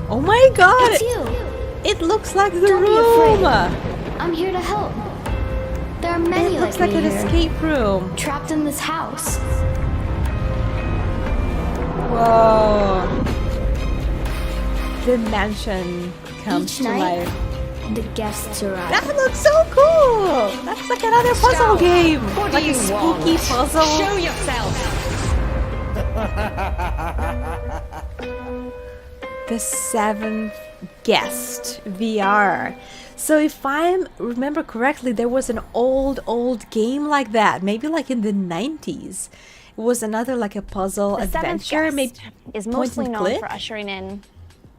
Oh my god! It's you! It looks like the Don't room! be afraid. I'm here to help. There are many It looks like like me an here, escape room. trapped in this house. Whoa. The mansion comes Each to night, life. the guests arrive. That looks so cool! That's like another puzzle game! What Like do a you spooky want? puzzle. Show yourself! The Seventh Guest VR. So if I remember correctly, there was an old game like that, maybe like in the 90s. It was another like a puzzle The Seventh adventure, Guest maybe is point mostly and known click. for ushering in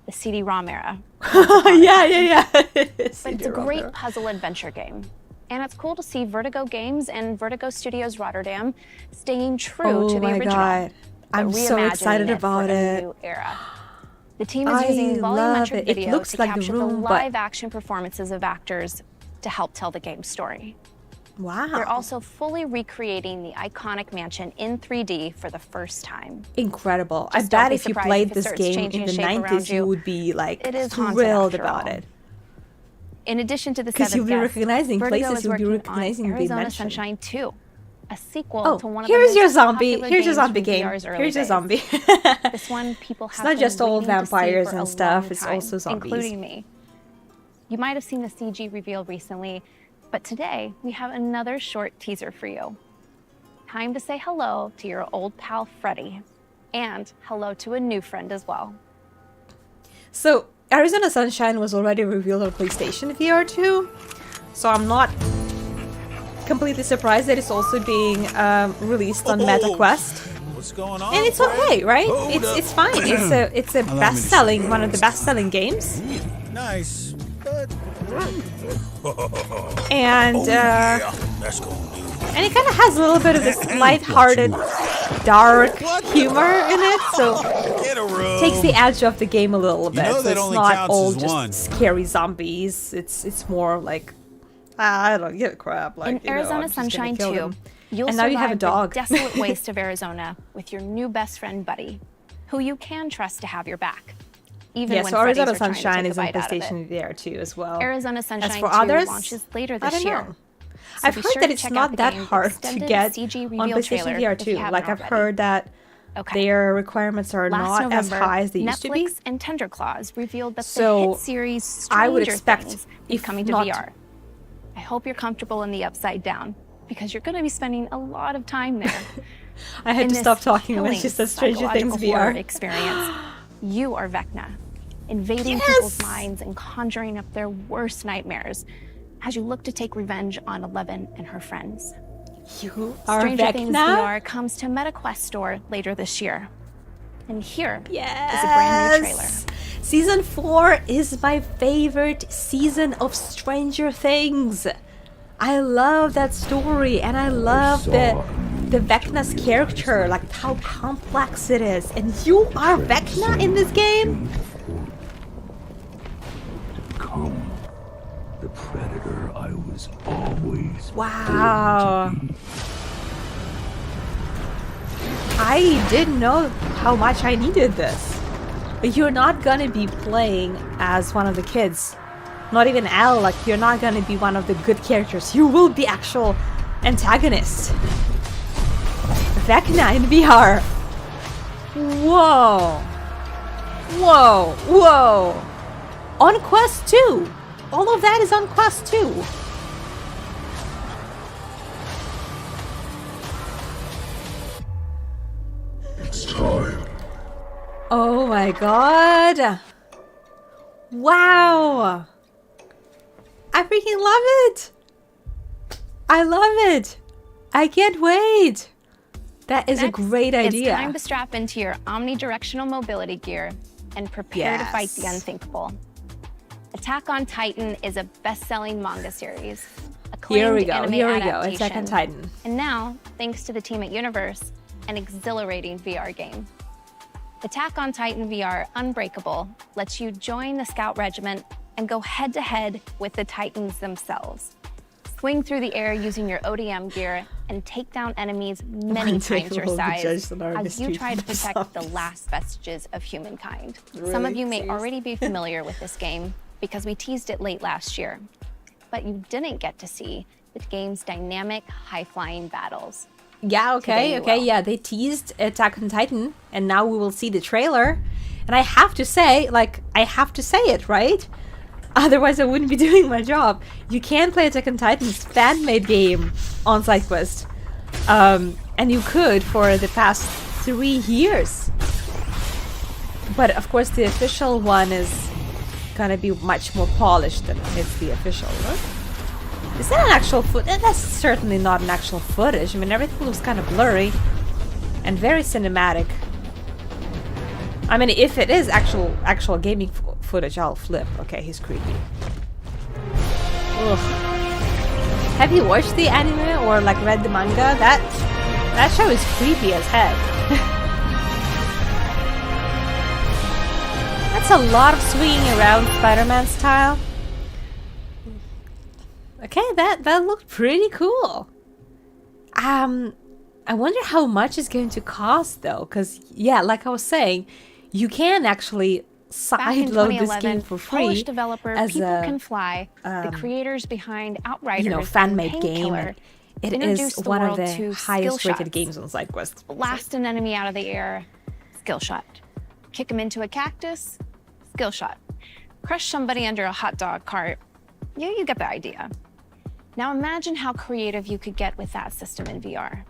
the CD-ROM era. yeah. But it's a great puzzle adventure game. And it's cool to see Vertigo Games and Vertigo Studios Rotterdam staying true to the original. God. I'm but so excited reimagining about for a it. new era. The team is using love volumetric it. video It looks to like capture the room, the but live-action performances of actors to help tell the game's story. wow. They're also fully recreating the iconic mansion in 3D for the first time. Incredible. Just I bet don't be if you surprised played if it this starts game changing in the shape around 90s, you you. would be like It is haunted thrilled after about all. it. In addition to the Because Seventh you'll be Guest, recognizing Vertigo places, is you'll be working on recognizing the Arizona mansion. Sunshine 2, a sequel Oh, to one of the here's most your zombie. popular Here's your games zombie from game. VR's early Here's your days. zombie. This one people have It's not been just all waiting to see vampires for and a stuff, long it's time, also zombies. including me. You might have seen the CG reveal recently, but today we have another short teaser for you. Time to say hello to your old pal Freddy, and hello to a new friend as well. So, Arizona Sunshine was already revealed on PlayStation VR 2, so I'm not completely surprised that it's also being released on MetaQuest. What's going on? And it's okay, right? It's fine. It's a best-selling, one of the best-selling games. Nice, but... And That's gonna do. and it kind of has a little bit of this light-hearted, dark humor in it, so it takes the edge off the game a little bit. know So that it's only not counts all as just one. scary zombies. It's more like I don't give a crap. Like In Arizona I'm just gonna Sunshine kill 2, them. you'll And now you have a survive dog. the desolate waste of Arizona with your new best friend Buddy, who you can trust to have your back. Even Yeah, when so Freddy's Arizona are trying to Sunshine take is a on bite out of it. PlayStation VR 2 as well. Arizona Sunshine As for 2 others, launches later I this don't year. know. So I've be heard sure that to it's check out not the that game's hard to extended get CG on reveal PlayStation trailer VR if you 2. haven't Like I've already. heard that their requirements are Last not as November, high as they Netflix used to be. and Tender Claws revealed that So, the hit series Stranger I would expect Things is if coming to not- VR. I hope you're comfortable in the Upside Down because you're going to be spending a lot of time there. I had In to this stop talking when killing she said Stranger Things psychological horror VR. experience. You are Vecna, invading Yes! people's minds and conjuring up their worst nightmares as you look to take revenge on Eleven and her friends. You are Stranger Things Vecna? VR comes to MetaQuest store later this year. And here is Yes! a brand new trailer. Season 4 is my favorite season of Stranger Things. I love that story, and I love the Vecna's character, like how complex it is. And you are Vecna in this game? Become the predator I was always Wow. built to be. I didn't know how much I needed this. You're not gonna be playing as one of the kids. Not even Al, like, you're not gonna be one of the good characters. You will be actual antagonist. Vecna in VR. Whoa. Whoa. Whoa. On Quest 2. All of that is on Quest 2. It's time. Oh my god. Wow. I freaking love it. I love it. I can't wait. That is a great idea. It's time to strap into your omnidirectional mobility gear and prepare to fight the unthinkable. Attack on Titan is a best-selling manga series. Here we go. Attack on Titan. And now, thanks to the team at Universe, an exhilarating VR game. Attack on Titan VR Unbreakable lets you join the Scout Regiment and go head-to-head with the Titans themselves. Swing through the air using your ODM gear and take down enemies many times your size as you try to protect the last vestiges of humankind. Some of you may already be familiar with this game because we teased it late last year, but you didn't get to see the game's dynamic, high-flying battles. Yeah, okay, yeah, they teased Attack on Titan, and now we will see the trailer. And I have to say, like, I have to say it, right? Otherwise, I wouldn't be doing my job. You can play Attack on Titan's fan-made game on SideQuest. And you could for the past 3 years. But, of course, the official one is gonna be much more polished than it's the official, right? Is that an actual footage? That's certainly not an actual footage. I mean, everything looks kind of blurry and very cinematic. I mean, if it is actual gaming footage, I'll flip. Okay, he's creepy. Ugh. Have you watched the anime or like read the manga? That show is creepy as heck. That's a lot of swinging around Spider-Man style. Okay, that looked pretty cool. I wonder how much it's going to cost though, because yeah, like I was saying, you can actually sideload this game for free. Polish developer as People Can Fly, the creators behind Outriders, you know, fan-made and game. Painkiller, It is one of the highest rated games on SideQuest. Blast an enemy out of the air, skill shot. Kick him into a cactus, skill shot. Crush somebody under a hot dog cart. You get the idea. Now imagine how creative you could get with that system in VR.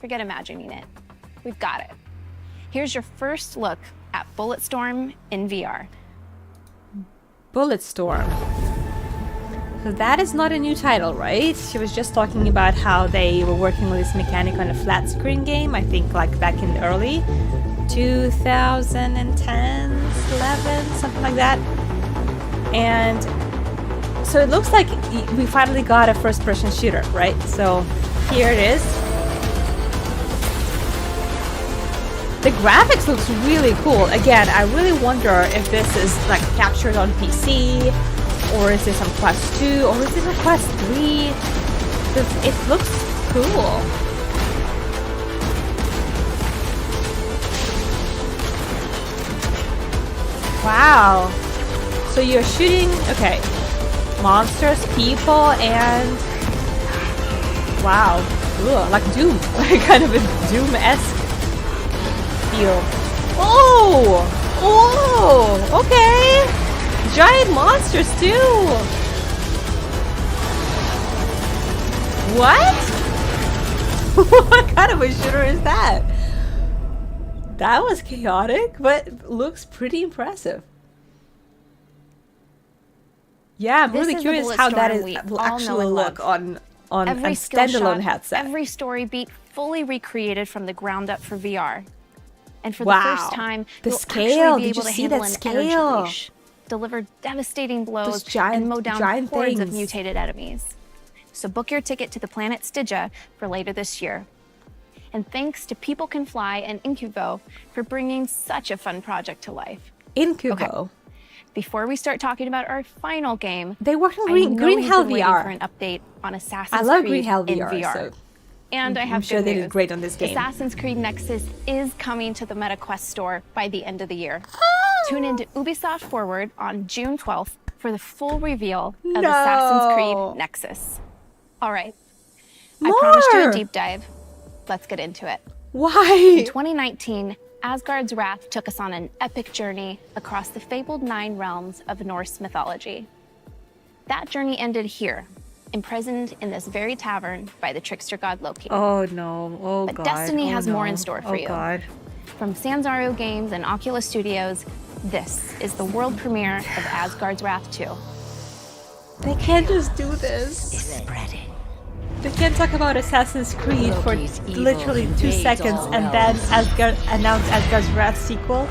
Forget imagining it. We've got it. Here's your first look at Bulletstorm in VR. Bulletstorm. So that is not a new title, right? She was just talking about how they were working with this mechanic on a flat screen game, I think like back in the early 2010, 11, something like that. And so it looks like we finally got a first-person shooter, right? So here it is. The graphics looks really cool. Again, I really wonder if this is like captured on PC, or is this on Quest 2, or is this on Quest 3? Because it looks cool. Wow. So you're shooting, okay, monsters, people, and wow, ugh, like Doom, kind of a Doom-esque feel. Oh, oh, okay, giant monsters too. What? What kind of a shooter is that? That was chaotic, but looks pretty impressive. Yeah, I'm really curious how that will actually look on a standalone headset. Every story beat fully recreated from the ground up for VR. And for the first time, the you'll scale, actually be able to handle an energy leash, deliver devastating blows, and mow down hordes of mutated enemies. So book your ticket to the planet Stygia for later this year. And thanks to People Can Fly and Incubo for bringing such a fun project to life. Incubo. Okay. Before we start talking about our final game, they worked on Green Hell VR for an update on Assassin's I love Creed Green Hell in VR. VR. So And I have I'm sure good they news. did great on this game. Assassin's Creed Nexus is coming to the MetaQuest store by the end of the year. Tune in to Ubisoft Forward on June 12th for the full reveal of Assassin's Creed Nexus. All right, I promised you a deep dive. Let's get into it. Why? In 2019, Asgard's Wrath took us on an epic journey across the fabled 9 realms of Norse mythology. That journey ended here, imprisoned in this very tavern by the trickster god Loki. Oh no, oh but god. Destiny has more in store for you. Oh god. From Sanzaru Games and Oculus Studios, this is the world premiere of Asgard's Wrath 2. They can't just do this. Is spreading. They can't talk about Assassin's Creed for literally 2 seconds and then announce Asgard's Wrath sequel.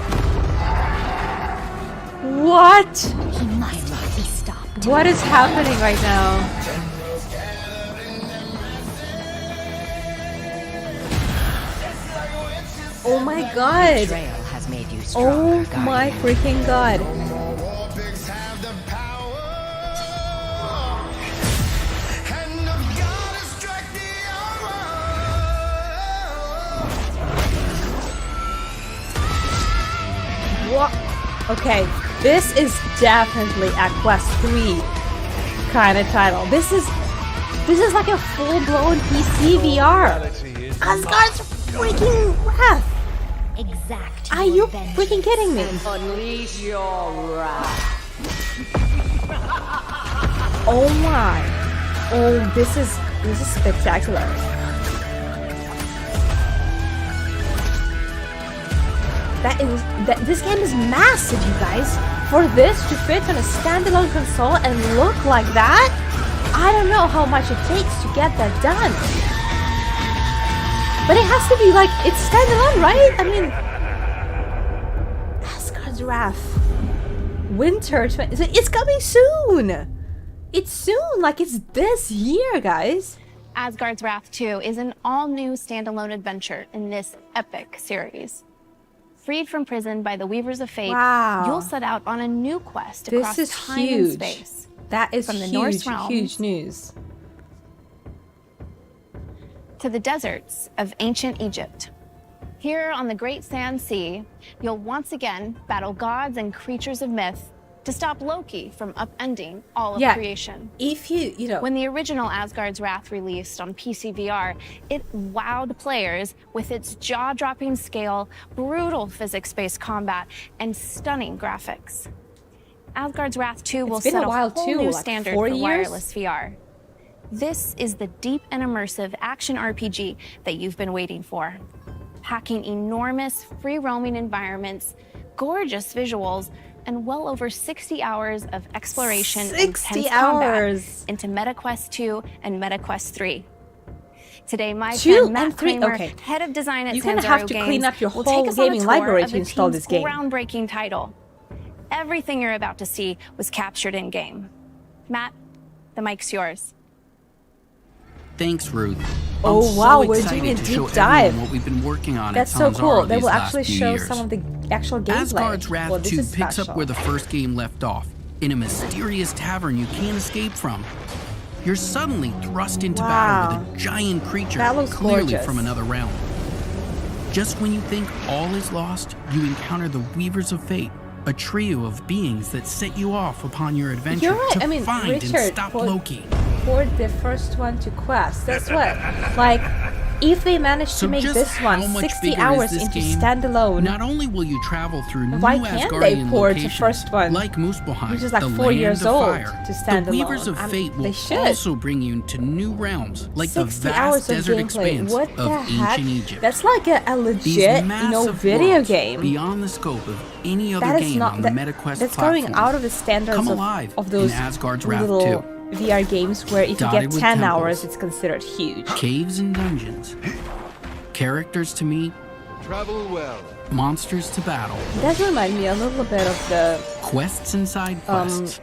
What? He must not be stopped. What is happening right now? Oh my god. Betrayal has made you stronger, Oh Guardian. my freaking god. What? Okay, this is definitely a Quest 3 kind of title. This is like a full-blown PC VR. Asgard's freaking Wrath. Exact. Are you freaking kidding me? Unleash your wrath. Oh my. Oh, this is spectacular. This game is massive, you guys. For this to fit on a standalone console and look like that, I don't know how much it takes to get that done. But it has to be like, it's standalone, right? I mean, Asgard's Wrath. Winter, it's coming soon. It's soon, like it's this year, guys. Asgard's Wrath 2 is an all-new standalone adventure in this epic series. Freed from prison by the Weavers of Fate, you'll set out on a new quest across time and space. That is from the huge, Norse realms huge news. To the deserts of ancient Egypt. Here on the Great Sand Sea, you'll once again battle gods and creatures of myth to stop Loki from upending all of creation. If you know, when the original Asgard's Wrath released on PC VR, it wowed players with its jaw-dropping scale, brutal physics-based combat, and stunning graphics. Asgard's Wrath 2 will set a whole new standard for wireless VR. This is the deep and immersive action RPG that you've been waiting for. Packing enormous, free-roaming environments, gorgeous visuals, and well over 60 hours of exploration and intense combat into MetaQuest 2 and MetaQuest 3. Today, my friend Matt Kramer, head of design at Sanzaru Games, will take us on a tour of the team's groundbreaking title. Everything you're about to see was captured in-game. Matt, the mic's yours. Thanks, Ruth. Oh wow, we're doing a deep dive. What we've been working on. That's so cool. They will actually show some of the actual gameplay. Asgard's Wrath 2 picks up where the first game left off, in a mysterious tavern you can't escape from. You're suddenly thrust into battle with a giant creature, clearly from another realm. Just when you think all is lost, you encounter the Weavers of Fate, a trio of beings that set you off upon your adventure to find and stop Loki. For the first one to Quest, that's what, like, if they manage to make this one 60 hours into standalone, not only will you travel through new why can't they port the first one, like Muspelheim, which is like 4 years old, to standalone? The Weavers of Fate will also bring you to new realms, like the vast desert expanse of ancient Egypt. That's like a legit, video game beyond the scope of any other game on the MetaQuest that's going out of the standards of those Asgard's Wrath little 2. VR games where if you get 10 hours, it's considered huge. Caves and dungeons. Characters to meet. Travel well. Monsters to battle. It does remind me a little bit of the quests and side quests.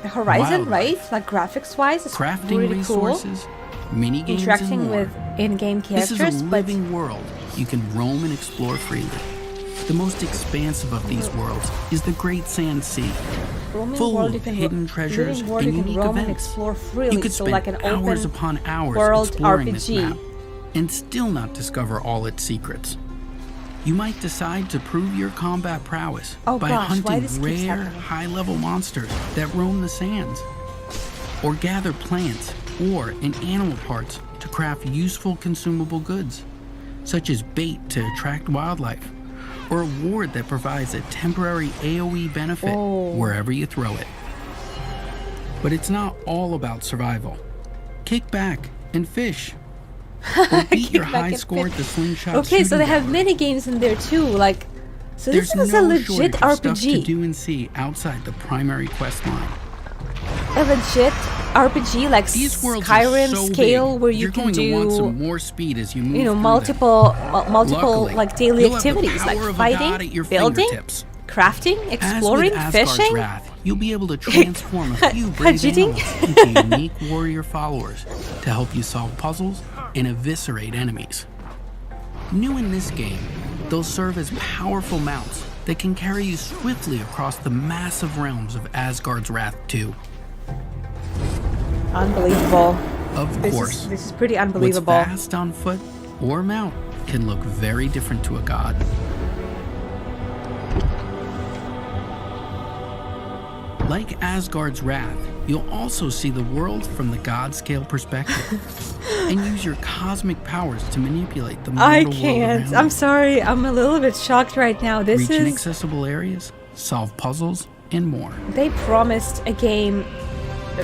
Horizon, right? Like graphics-wise, it's crafting really resources, cool. Mini games, interacting and more. with in-game characters. This is a living world you can roam and explore freely. The most expansive of these worlds is the Great Sand Sea, full of hidden treasures and unique events. You could spend hours upon hours exploring this map. and still not discover all its secrets. You might decide to prove your combat prowess by hunting rare, high-level monsters that roam the sands, or gather plants or animal parts to craft useful consumable goods, such as bait to attract wildlife, or a ward that provides a temporary AoE benefit wherever you throw it. But it's not all about survival. Kick back and fish. Or beat your high score at the slingshot. Okay, so they have mini games in there too. Like, so this is a legit RPG. Stuff to do and see outside the primary quest line. A legit RPG like Skyrim scale, where you can do want some more speed as you move multiple Luckily, like daily activities like fighting, building, crafting, exploring, fishing. Wrath, you'll be able to transform a few brave animals into unique warrior followers to help you solve puzzles and eviscerate enemies. New in this game, they'll serve as powerful mounts that can carry you swiftly across the massive realms of Asgard's Wrath 2. Unbelievable. Of course. This is pretty unbelievable. What's fast on foot or mount can look very different to a god. Like Asgard's Wrath, you'll also see the world from the god-scale perspective and use your cosmic powers to manipulate the mortal world around you. I'm sorry. I'm a little bit shocked right now. Reach inaccessible areas, solve puzzles, and more. They promised a game.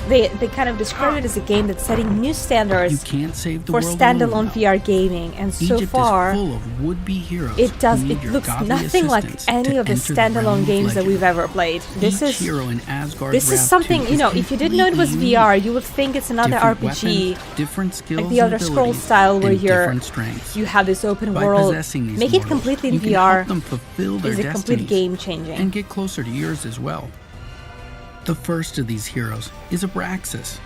They kind of describe it as a game that's setting new standards you can't save the for world standalone alone. VR gaming, and so Egypt far is full of would-be heroes it who looks nothing like any of the standalone games that we've ever played. This is something, you know, if you didn't know it was VR, you would think it's another RPG, weapons, different skills, like the Elder Scrolls style, where you have this open world. Make it completely in VR is a complete game changing, and get closer to yours as well. The first of these heroes is Abraxas,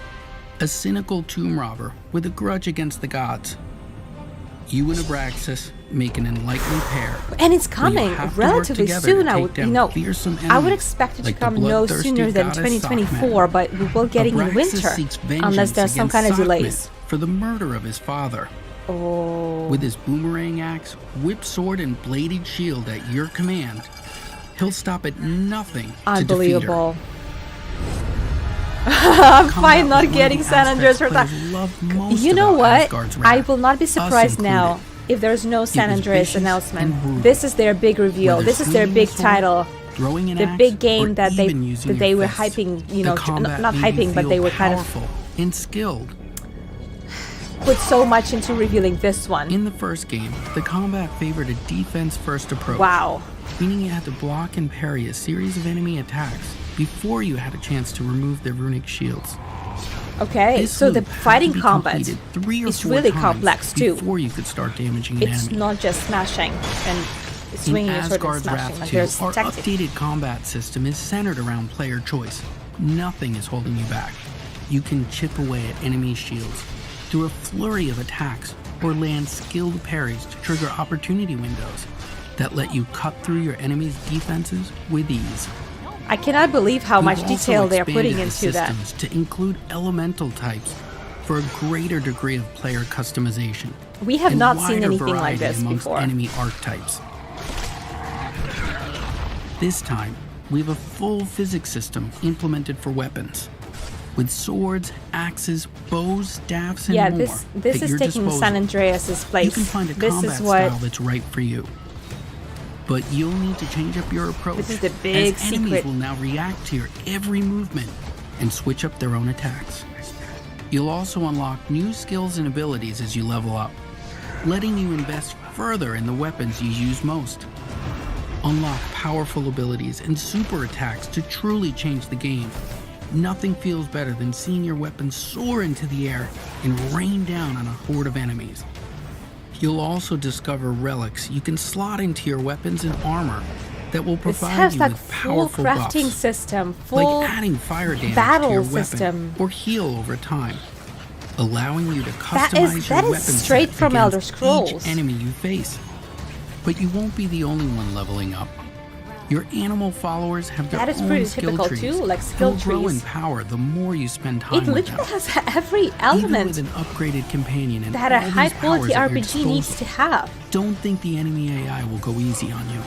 a cynical tomb robber with a grudge against the gods. You and Abraxas make an unlikely pair. And it's coming relatively soon. I would expect it to come no sooner than 2024, but we will get it in winter, unless there's some kind of delays. For the murder of his father. With his boomerang axe, whip sword, and bladed shield at your command, he'll stop at nothing to defeat her. I'm fine not getting San Andreas for that. You know what? I will not be surprised now if there's no San Andreas announcement. This is their big reveal. This is their big title. The big game that they were hyping, you know, not hyping, but they were kind of and skilled. Put so much into revealing this one. In the first game, the combat favored a defense-first approach. Wow. Meaning you had to block and parry a series of enemy attacks before you had a chance to remove their runic shields. Okay, so the fighting combat is really complex too. Before you could start damaging an enemy. It's not just smashing and swinging your sword and smashing. Like there's our tactics. Updated combat system is centered around player choice. Nothing is holding you back. You can chip away at enemy shields through a flurry of attacks or land skilled parries to trigger opportunity windows that let you cut through your enemy's defenses with ease. I cannot believe how much detail they're putting into that. To include elemental types for a greater degree of player customization. We have not seen anything like this before. Enemy archetypes. This time, we have a full physics system implemented for weapons. With swords, axes, bows, staffs, and more. Yeah, this is taking San Andreas' place. You can find a combat style that's right for you. But you'll need to change up your approach. This is the big as enemies will now react to your every movement and switch up their own attacks. You'll also unlock new skills and abilities as you level up, letting you invest further in the weapons you use most. Unlock powerful abilities and super attacks to truly change the game. Nothing feels better than seeing your weapons soar into the air and rain down on a horde of enemies. You'll also discover relics you can slot into your weapons and armor that will provide you with powerful buffs, crafting system, full like adding fire damage battle to your system. Weapon or heal over time, allowing you to customize your weapon straight set from Elder against Scrolls. each enemy you face. But you won't be the only one leveling up. Your animal followers have their That is own pretty skill typical trees. too, like skill They'll grow in trees. power the more you spend time It with them. literally has every Even element with an upgraded companion and that a all these high-quality powers at your RPG needs to disposal, have. don't think the enemy AI will go easy on you.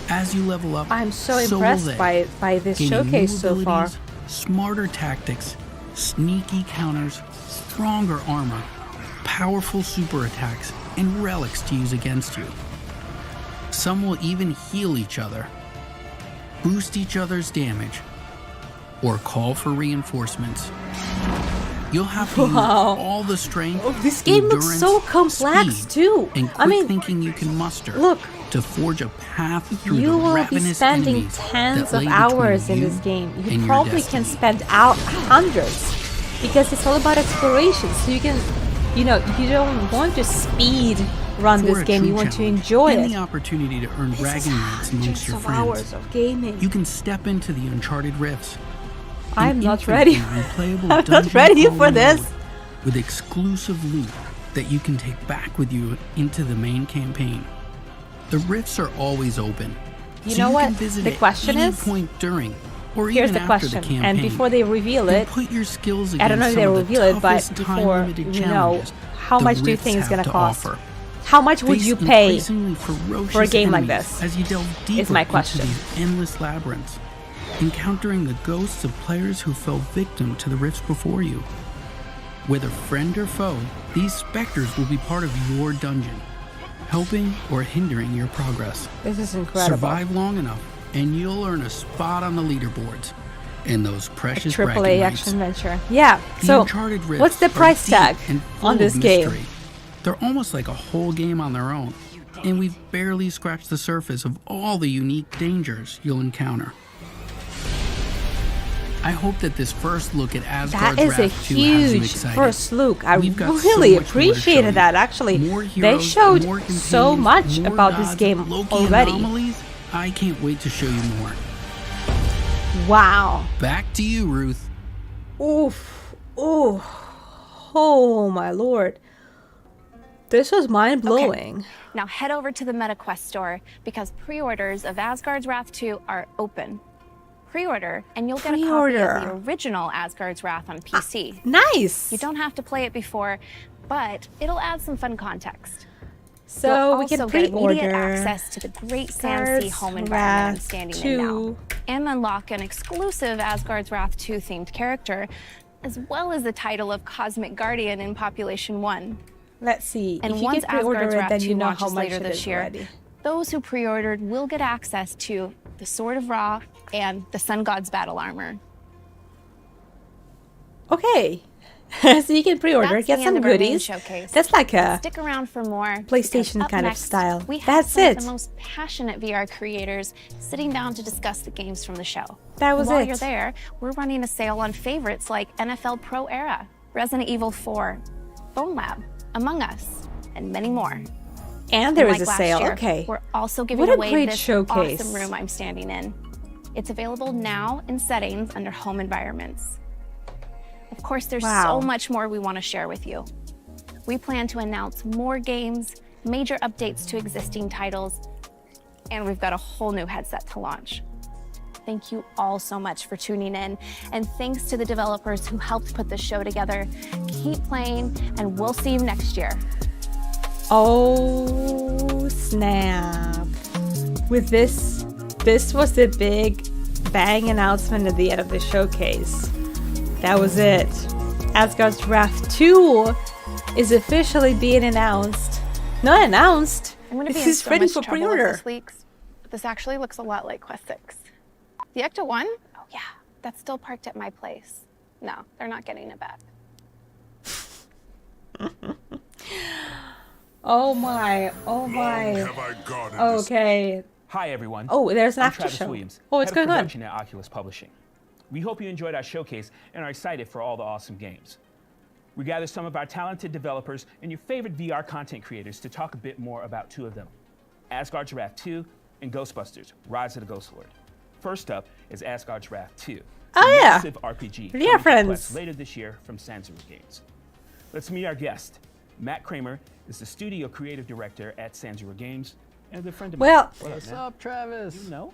As you level up, I'm so will impressed they. by this Gaining showcase new so far. abilities, smarter tactics, sneaky counters, stronger armor, powerful super attacks, and relics to use against you. Some will even heal each other, boost each other's damage, or call for reinforcements. You'll have to use all the strength, This game looks endurance, so complex speed, too. and quick I mean, thinking you can muster look, to forge a path through you the will be ravenous spending enemies tens that of lay hours between in you this game. You and your probably can destiny. spend out hundreds because it's all about exploration. So you can, you know, you don't want to speed run For this a game. true You want to challenge enjoy and it. the opportunity to earn This is bragging rights amongst your of friends. hours of gaming. You can step into the uncharted rifts. I'm an not ready. infinitely replayable I'm not dungeon ready for crawling this. mode with exclusive loot that you can take back with you into the main campaign. The rifts are always open. You so know you what can visit the at question any is? point during or Here's even the after question, the campaign. and before they reveal And it, put your skills I don't know if against they some of reveal the it, but toughest before time-limited we know, challenges how the much do you rifts think it's have gonna to cost? offer. How much would Face you pay increasingly ferocious for a game like enemies this? As you delve deeper Is my question. into these endless labyrinths, encountering the ghosts of players who fell victim to the rifts before you. Whether friend or foe, these specters will be part of your dungeon, helping or hindering your progress. This is incredible. Survive long enough, and you'll earn a spot on the leaderboards and those precious AAA bragging rights. action adventure. Yeah. The So, Uncharted Rifts what's the are price deep tag and full on this of game? mystery. They're almost like a whole game on their own, and we've barely scratched the surface of all the unique dangers you'll encounter. I hope that this first look at Asgard's That is a Wrath 2 has you huge excited. first look. I We've got really so much more to show appreciated you. that. Actually, More they heroes, showed more so companions, much more about this gods, game Loki already. anomalies. I can't wait to show you more. Wow. Back to you, Ruth. Oof. Ooh. Oh my lord. This was mind blowing. Okay. Now head over to the MetaQuest store because pre-orders of Asgard's Wrath 2 are open. Pre-order and you'll get a copy of the original Asgard's Wrath on PC. Nice. You don't have to play it before, but it'll add some fun context. So You'll we can also get immediate pre-order access to the great Sandsea home environment I'm standing in now, and unlock an exclusive Asgard's Wrath 2 themed character, as well as the title of Cosmic Guardian in Population 1. Let's see. And if you once can pre-order Asgard's it, Wrath then 2 you know how launches much later it this is year, already. those who pre-ordered will get access to the Sword of Ra and the Sun God's battle armor. Okay. So you can pre-order, That's get the some end of our main goodies. showcase. That's like a Stick around for more. PlayStation because up kind of next, style. We have That's some it. of the most passionate VR creators sitting down to discuss the games from the show. That was While it. you're there, we're running a sale on favorites like NFL Pro Era, Resident Evil 4, Bone Lab, Among Us, and many more. And there is like a last sale. year, Okay. We're also giving What a away great this showcase. awesome room I'm standing in. It's available now in settings under home environments. Of course, there's Wow. so much more we want to share with you. We plan to announce more games, major updates to existing titles, and we've got a whole new headset to launch. Thank you all so much for tuning in, and thanks to the developers who helped put this show together. Keep playing, and we'll see you next year. Oh snap. With this was the big bang announcement at the end of the showcase. That was it. Asgard's Wrath 2 is officially being announced. Not announced. I'm going to be This in is so ready much for trouble if pre-order. this leaks. This actually looks a lot like Quest 6. The Ecto 1? Oh yeah, that's still parked at my place. No, they're not getting it back. Oh my. Okay. Hi everyone. Oh, there's an I'm after Travis show. Williams, Oh, what's head of going on? production at Oculus Publishing. We hope you enjoyed our showcase and are excited for all the awesome games. We gathered some of our talented developers and your favorite VR content creators to talk a bit more about two of them, Asgard's Wrath 2 and Ghostbusters: Rise of the Ghost Lord. First up is Asgard's Wrath 2, a massive RPG coming to Quest later this year from Sandsea Games. Let's meet our guest. Matt Kramer is the studio creative director at Sandsea Games and a friend of mine. Well, What's up, Travis? You know?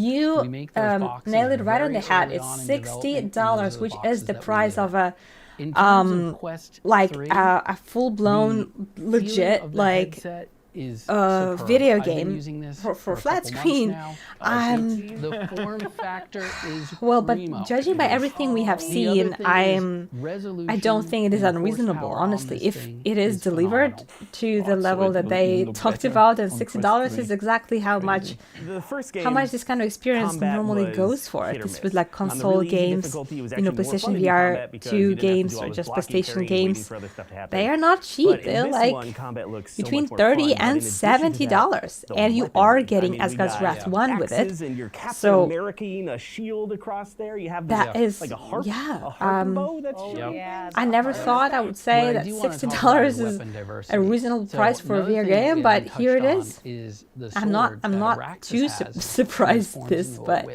You nailed it right on the head. It's $60, which is the price of a like a full-blown legit like video game for flat screen, the form factor is well, but primo. judging by everything we have seen, I don't think it is unreasonable, honestly. If it is delivered to the level that they talked about, and $60 is exactly how much this kind of experience normally goes for. This with like console games, PlayStation VR 2 games or just PlayStation games, they are not cheap. They're like between $30 and $70, and you are getting Asgard's Wrath 1 with it. And your Captain So America, a shield across there. You have that is like a harp bow. That's I never thought I would say that $60 is a reasonable price for a VR game, but here it is. I'm not too surprised this, but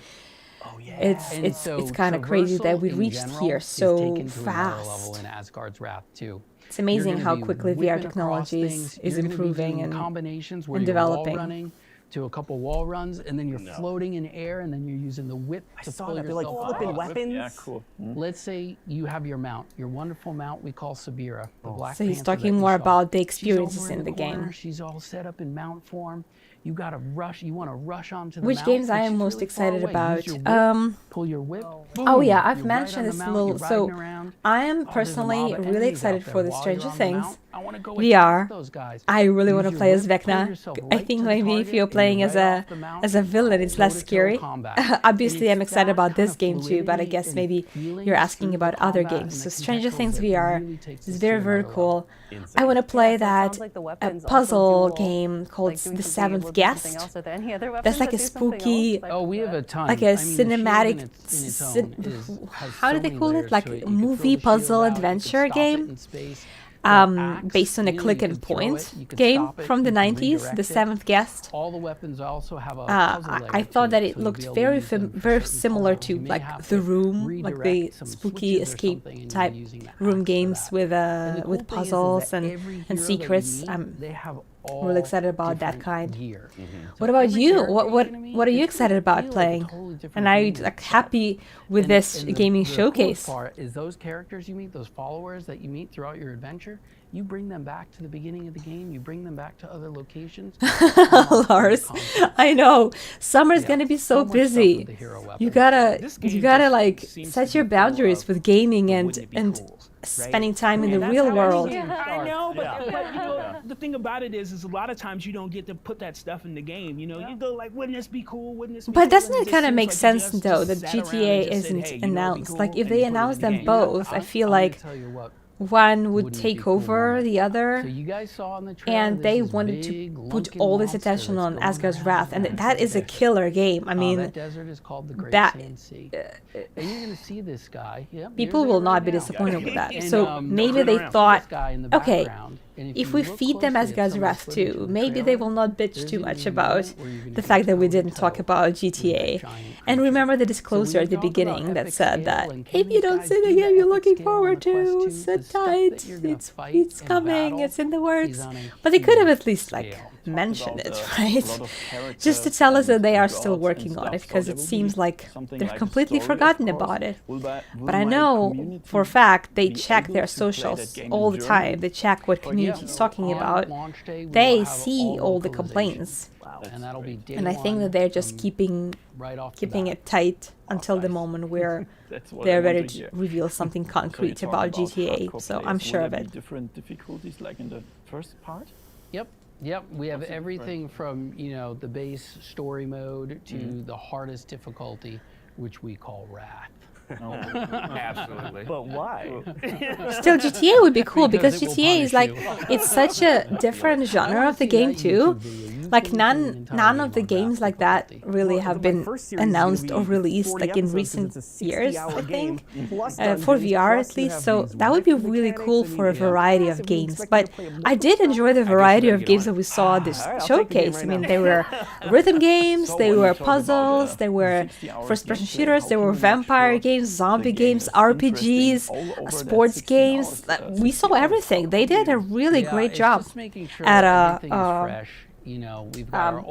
it's kind of crazy that we reached here so fast. In Asgard's Wrath too. It's amazing how quickly VR technology is improving and combinations where developing. You're wall running to a couple wall runs, and then you're floating in air, and then you're using the whip to pull yourself They're like flipping weapons. Yeah, cool. Let's say you have your mount, your wonderful mount we call Sabira, the Black So he's Panther talking that more you saw. about the She's experiences over in the corner, game. She's all set up in mount form. You gotta rush. You want to rush onto the Which mount, games but I am she's most really excited far away. about? Use your whip, pull your whip. Oh yeah, boom, I've you're mentioned right on this the mount, little. you're So riding around. I am There's a personally mob of really enemies excited out for there. the While Stranger you're on the Things mount, I wanna go VR. attack those guys. I really want to Use play your as whip, pull Vecna. yourself I right think to the maybe if target, you're and playing you're as right a off the mount. as a villain, it's less Toe-to-toe scary. combat. Obviously, I'm It's excited that about this kind of game too, but I fluidity guess and maybe feeling you're asking through about the other combat games. and So the Stranger contextuals Things that VR really takes is this very, to very another cool. level. I want to play so it that sounds like the a weapons also puzzle do game called like doing The something able Seventh to do something Guest. else. Are there any other weapons That's like that a do something spooky, else? Like Oh, we have a ton. like I a mean, the shield cinematic, in its own has how do so they many call it? layers Like to it. a You could movie throw the shield puzzle out, you could adventure stop it game. in space. Based on a Axe, click you and could throw point it, you could game stop it, from the you can 90s, The redirect it. Seventh Guest. All the weapons also have a puzzle layer I to thought that it, it so you'll looked be able to very use them for very certain similar puzzles. to You may like have The to Room, like the redirect some spooky switches or escape something, and you'll be type using that room axe for games that. with And the cool with thing is puzzles that and every hero that you secrets. meet, I'm they have really excited all about that different kind. gear. What about every you? character What you're gonna meet what are you is excited gonna about feel like a playing? totally different And are you game like itself. happy with this gaming the showcase? Coolest part is those characters you meet, those followers that you meet throughout your adventure, you bring them back to the beginning of the game, you bring them back to other locations. Lars, I know summer's gonna be so busy. You gotta like set your boundaries with gaming and spending time in the real world. I know, but you know, the thing about it is a lot of times you don't get to put that stuff in the game. You know, you go like, wouldn't this be cool? Wouldn't this be But cool? doesn't And it kind of seems make like sense you just though that sat around and GTA just said, isn't hey, you know, it'd be announced? cool, Like if and they you put it in announce the them game. both, I feel like tell you what, one would wouldn't it be take cool over moment? the other. So you guys saw in the trailer, And there's they this wanted to big, put lunken all this monster attention that's on going Asgard's around Wrath, and that that is a desert. killer game. I mean, that desert is called the Great that Sand Sea. And you're gonna see this guy. Yep, people you're will there not right be now. disappointed with that. And, So maybe they this thought, guy in the okay, background, and if you we look feed them closely at Asgard's some of the Wrath footage too, from the maybe they trailer, will not bitch there's too even much a about moment where you're gonna the see fact that we toe to didn't talk toe about with a GTA. giant And remember the disclosure at the beginning that said that if you don't see the game you're looking forward to, sit tight, it's coming, it's in the works. But they could have at least like mentioned it, right? Just to tell us that they are still working on it, because it seems like they've completely forgotten about it. But I know for a fact they check their socials all the time. They check what community is talking about. They see all the complaints. And I think that they're just keeping it tight until the moment where they're ready to reveal something concrete about GTA. So I'm sure of it. Different difficulties like in the first part? Yep, we have everything from, the base story mode to the hardest difficulty, which we call Wrath. Absolutely. But why? Still, GTA would be cool because GTA is like, it's such a different genre of the game too. Like none of the games like that really have been announced or released like in recent years, I think, for VR at least. So that would be really cool for a variety of games. But I did enjoy the variety of games that we saw this showcase. I mean, there were rhythm games, there were puzzles, there were first-person shooters, there were vampire games, zombie games, RPGs, sports games. We saw everything. They did a really great job at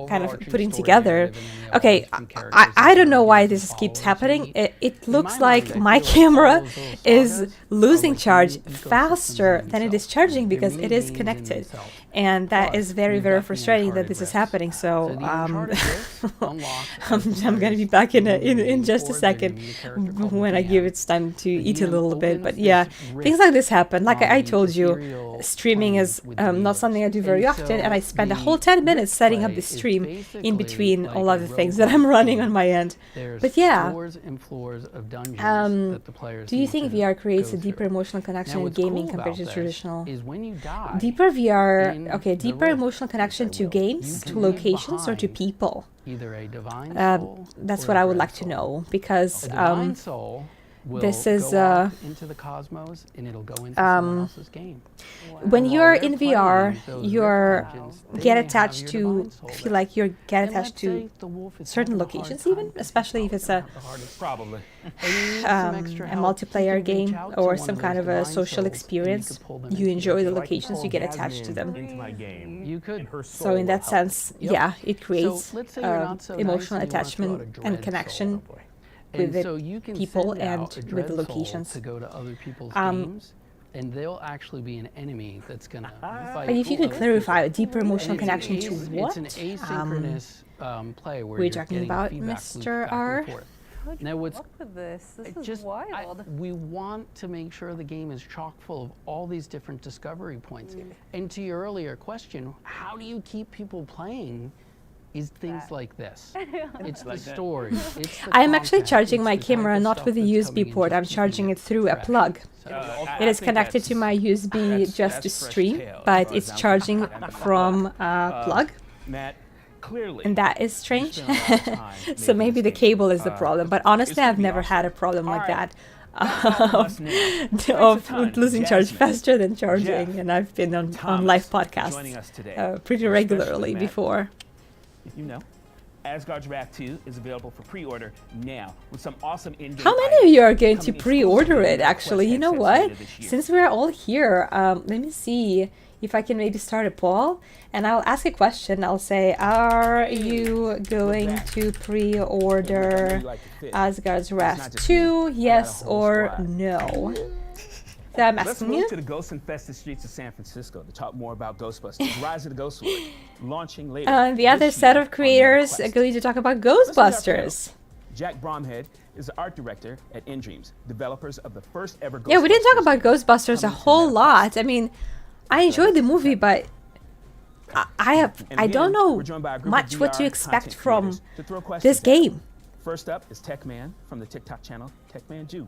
kind of putting together. Okay, I don't know why this keeps happening. It looks like my camera is losing charge faster than it is charging because it is connected. And that is very, very frustrating that this is happening. So I'm going to be back in just a second when I give it time to eat a little bit. But yeah, things like this happen. Like I told you, streaming is not something I do very often, and I spend a whole 10 minutes setting up the stream in between all other things that I'm running on my end. But yeah, do you think VR creates a deeper emotional connection in gaming compared to traditional? Deeper VR, okay, deeper emotional connection to games, to locations, or to people? That's what I would like to know, because this is into the cosmos, and it'll go into someone else's game. When you're in VR, you're get attached to, I feel like you get attached to certain locations, even, especially if it's a multiplayer game or some kind of a social experience. You enjoy the locations, you get attached to them. So in that sense, yeah, it creates emotional attachment and connection with the people and with the locations. To go to other people's games, and they'll actually be an enemy that's gonna fight. But if you could clarify a deeper emotional connection to what? It's an asynchronous play where we're talking about, Mr. R. Now, what's up with this? This is wild. We want to make sure the game is chock full of all these different discovery points. And to your earlier question, how do you keep people playing? Is things like this. It's the story. I'm actually charging my camera not with a USB port. I'm charging it through a plug. It is connected to my USB just to stream, but it's charging from a plug. And that is strange. So maybe the cable is the problem. But honestly, I've never had a problem like that. Of losing charge faster than charging. And I've been on live podcasts pretty regularly before. You know, Asgard's Wrath 2 is available for pre-order now with some awesome in-game. How many of you are going to pre-order it, actually? You know what? Since we're all here, let me see if I can maybe start a poll, and I'll ask a question. I'll say, are you going to pre-order Asgard's Wrath 2? Yes or no? So I'm asking Let's move to the ghost-infested streets of San Francisco to talk more about Ghostbusters: Rise of the Ghost Sword, launching later. The other set of creators are going to talk about Ghostbusters. Jack Bromhead is the art director at InDreams, developers of the first ever Ghostbusters. Yeah, we didn't talk about Ghostbusters a whole lot. I mean, I enjoyed the movie, but I don't know much what to expect from this game. First up is Tech Man from the TikTok channel Tech Man Jew.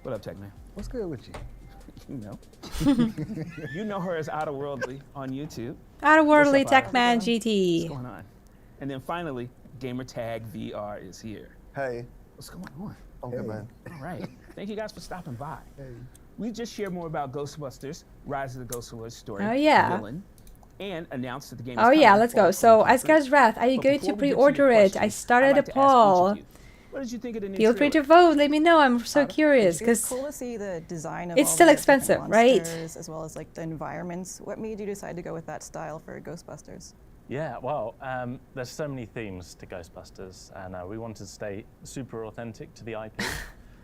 What up, Tech Man? What's good with you? You know. You know her as Outerworldly on YouTube. Outerworldly Techman GT. What's going on? And then finally, Gamertag VR is here. Hey. What's going on? Oh, good, man. All right. Thank you guys for stopping by. Hey. We just shared more about Ghostbusters: Rise of the Ghost Sword story. Oh yeah. Villain, and announced that the game. Oh yeah, let's go. So Asgard's Wrath, are you going to pre-order it? I started a poll. What did you think of the new Feel free to vote. Let me know. I'm so curious because it's cool to see the design of it's still expensive, right? As well as like the environments. What made you decide to go with that style for Ghostbusters? Yeah, well, there's so many themes to Ghostbusters, and we wanted to stay super authentic to the IP.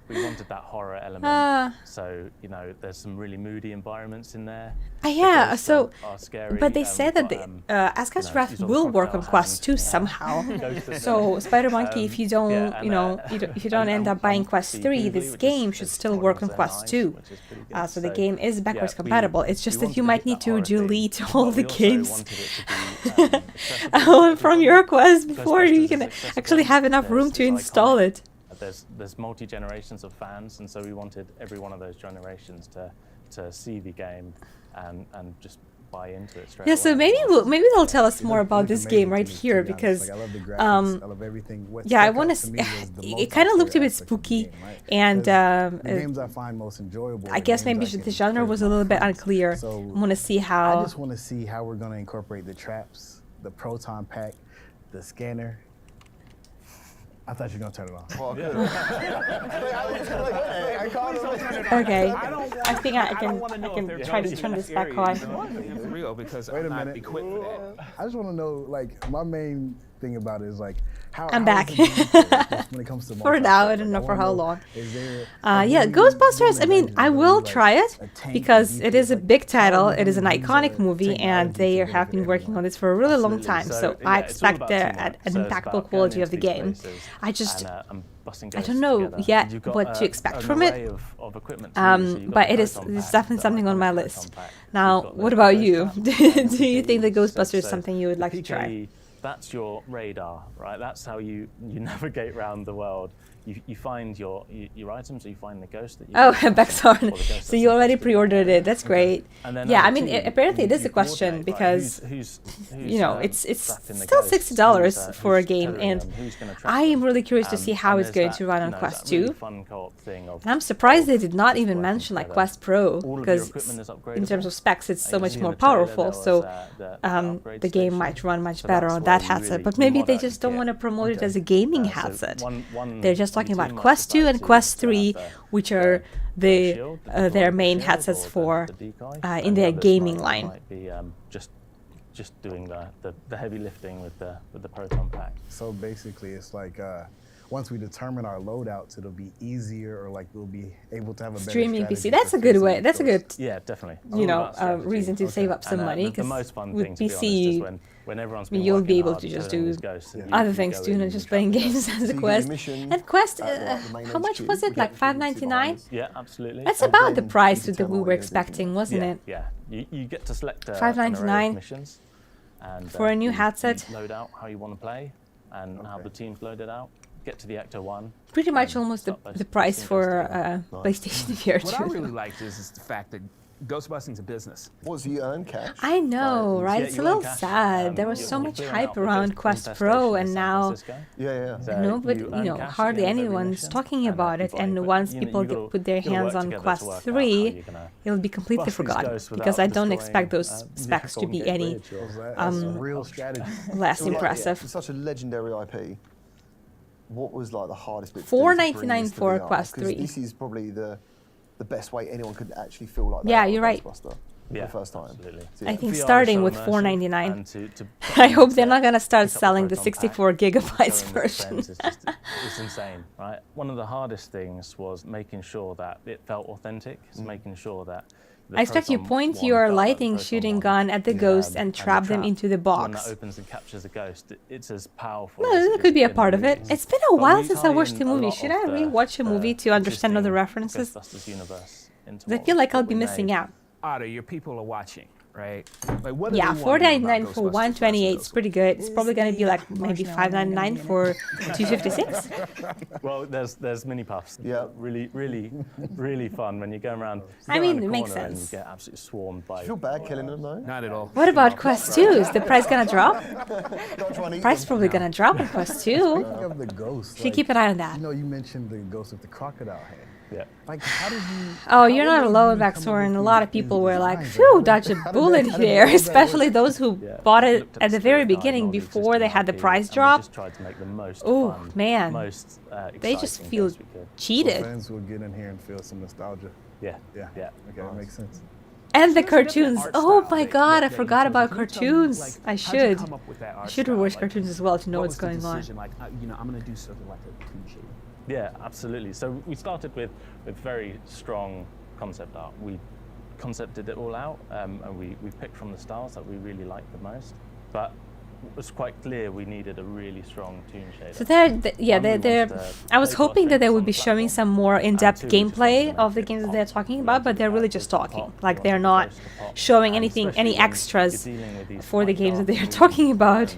We wanted that horror element. So, you know, there's some really moody environments in there. Yeah, so, scary, but they said that the Asgard's Wrath will work on Quest 2 somehow. So, Spider Monkey, if you don't, if you don't end up buying Quest 3, this game should still work on Quest 2. So the game is backwards compatible. It's just that you might need to delete all the games from your Quest before you can actually have enough room to install it. There's multi-generations of fans, and so we wanted every one of those generations to see the game and just buy into it straight away. So maybe they'll tell us more about this game right here, because I love the graphics, I love everything. I want to see. It kind of looked a bit spooky, and the games I find most enjoyable. I guess maybe the genre was a little bit unclear. So I want to see how. I just want to see how we're going to incorporate the traps, the proton pack, the scanner. I thought you were going to turn it on. Well, okay, I think I can try to turn this back on. Real, because I'm not equipped for that. I just want to know, like, my main thing about it is like how I'm how back. is it when it comes to For now, I multiplayer? don't Like, know for how long. Is there, Yeah, Ghostbusters, I mean, I will try it because it is a big title, it is an iconic movie, and they have been working on this for a really long time, so I expect an impeccable quality of the game. I just, I don't know yet what to expect from it, but it's definitely something on my list. Now, what about you? Do you think the Ghostbusters is something you would like to try? That's your radar, right? That's how you navigate around the world. You find your items, or you find the ghost that you... Oh, Bexarn. So you already pre-ordered it. That's great. Yeah, I mean, apparently it is a question because, you know, it's still $60 for a game, and I am really curious to see how it's going to run on Quest 2. And I'm surprised they did not even mention like Quest Pro, because in terms of specs, it's so much more powerful. So the game might run much better on that headset, but maybe they just don't want to promote it as a gaming headset. They're just talking about Quest 2 and Quest 3, which are their main headsets for in their gaming line. Just doing the heavy lifting with the proton pack. So basically, it's like once we determine our loadouts, it'll be easier, or like we'll be able to have a better streaming PC. That's a good way. That's a good, yeah, definitely. You know, reason to save up some money, because with PC, when everyone's you'll be able to just do other things too, not just playing games as a Quest. And Quest, how much was it? Like $5.99? Yeah, absolutely. That's about the price that we were expecting, wasn't it? Yeah, you get to select $5.99 missions, and for a new headset. Load out how you want to play, and how the team's loaded out. Get to the Ecto 1. Pretty much almost the price for PlayStation VR 2. What I really liked is the fact that Ghostbusting's a business. Was you earn cash? I know, right? It's a little sad. There was so much hype around Quest Pro, and now, no, but you know, hardly anyone's talking about it. And once people put their hands on Quest 3, it'll be completely forgotten, because I don't expect those specs to be any less impressive. It's such a legendary IP. What was like the hardest bit? $4.99 for Quest 3. This is probably the best way anyone could actually feel like that. Yeah, you're right. For the first time. Absolutely. So, yeah. I think starting with $4.99. I hope they're not going to start selling the 64 gigabytes version. It's insane, right? One of the hardest things was making sure that it felt authentic. It's making sure that I expect you point your lighting shooting gun at the ghost and trap them into the box. When that opens and captures a ghost, it's as powerful. No, that could be a part of it. It's been a while since I watched the movie. Should I rewatch a movie to understand all the references? I feel like I'll be missing out. Otto, your people are watching, right? Like, what yeah, $4.99 for 128 is pretty good. It's probably going to be like maybe $5.99 for 256. Well, there's mini puffs. Yeah, really fun when you're going around. I mean, it makes sense. And you get absolutely swarmed by. Do you feel bad killing them though? Not at all. What about Quest 2? Is the price going to drop? Price probably going to drop on Quest 2. Speaking of the ghost, should keep an eye on that. You know, you mentioned the ghost with the crocodile head. Yeah. Like, how did you? Oh, you're not alone, Baxor. A lot of people were like, "Phew, dodge a bullet here," especially those who bought it at the very beginning before they had the price drop. Oh man, they just feel cheated. So fans will get in here and feel some nostalgia. Yeah. Okay, that makes sense. And the cartoons. Oh my god, I forgot about cartoons. I should rewatch cartoons as well to know what's going on. Like, you know, I'm gonna do something like a cartoon shape. Yeah, absolutely. So we started with very strong concept art. We concepted it all out, and we picked from the styles that we really liked the most. But it was quite clear we needed a really strong toon shader. So I was hoping that they would be showing some more in-depth gameplay of the games that they're talking about, but they're really just talking. Like, they're not showing any extras for the games that they're talking about.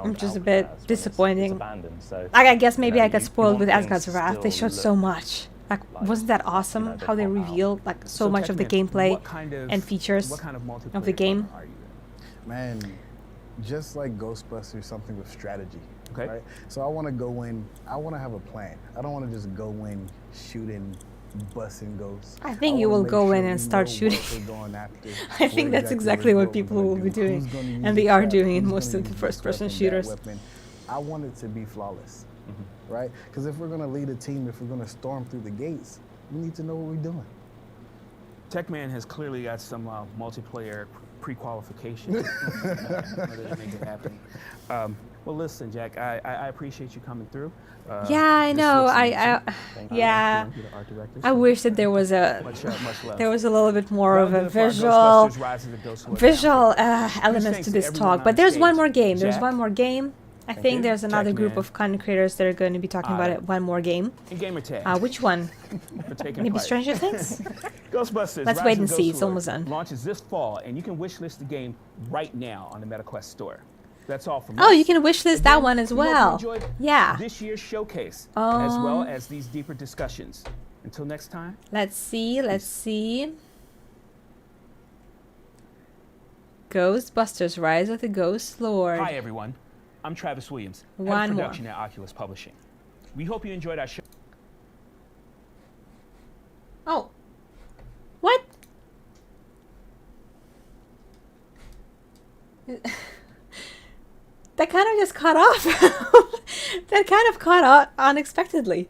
Which is a bit disappointing. I guess maybe I got spoiled with Asgard's Wrath. They showed so much. Like, wasn't that awesome how they revealed like so much of the gameplay and features of the game? Man, just like Ghostbusters, something with strategy. Okay. Right? So I want to go in, I want to have a plan. I don't want to just go in shooting, busting ghosts. I think you will go in and start shooting. I think that's exactly what people will be doing, and they are doing in most of the first-person shooters. I want it to be flawless, right? Because if we're going to lead a team, if we're going to storm through the gates, we need to know what we're doing. Techman has clearly got some multiplayer pre-qualification in order to make it happen. Well, listen, Jack, I appreciate you coming through. Yeah, I know. Yeah. I wish that there was a little bit more of a visual elements to this talk. But there's one more game. There's one more game. I think there's another group of content creators that are going to be talking about it. One more game. Which one? Maybe Stranger Things? Ghostbusters. Let's wait and see. It's almost done. Launches this fall, and you can wishlist the game right now on the MetaQuest store. That's all from us. Oh, you can wishlist that one as well. Yeah. This year's showcase, as well as these deeper discussions. Until next time. Let's see. Ghostbusters: Rise of the Ghost Lord. Hi everyone, I'm Travis Williams, head of production at Oculus Publishing. We hope you enjoyed our show. Oh. What? That kind of just cut off. That kind of cut out unexpectedly.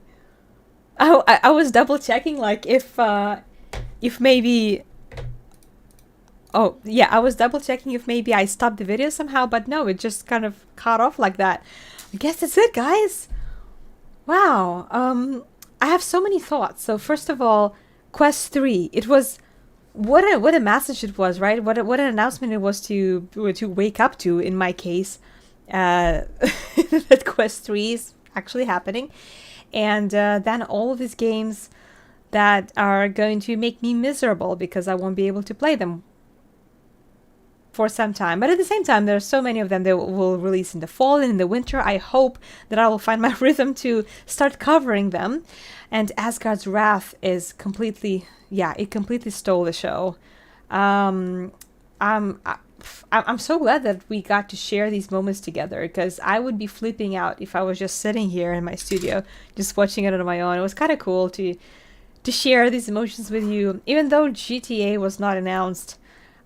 I was double checking, like if maybe. Oh yeah, I was double checking if maybe I stopped the video somehow, but no, it just kind of cut off like that. I guess that's it, guys. Wow. I have so many thoughts. So first of all, Quest 3. It was. What a message it was, right? What an announcement it was to wake up to. In my case, that Quest 3 is actually happening, and then all of these games that are going to make me miserable because I won't be able to play them for some time. But at the same time, there are so many of them that will release in the fall and in the winter. I hope that I will find my rhythm to start covering them. And Asgard's Wrath is completely. Yeah, it completely stole the show. I'm so glad that we got to share these moments together, because I would be flipping out if I was just sitting here in my studio, just watching it on my own. It was kind of cool to share these emotions with you. Even though GTA was not announced,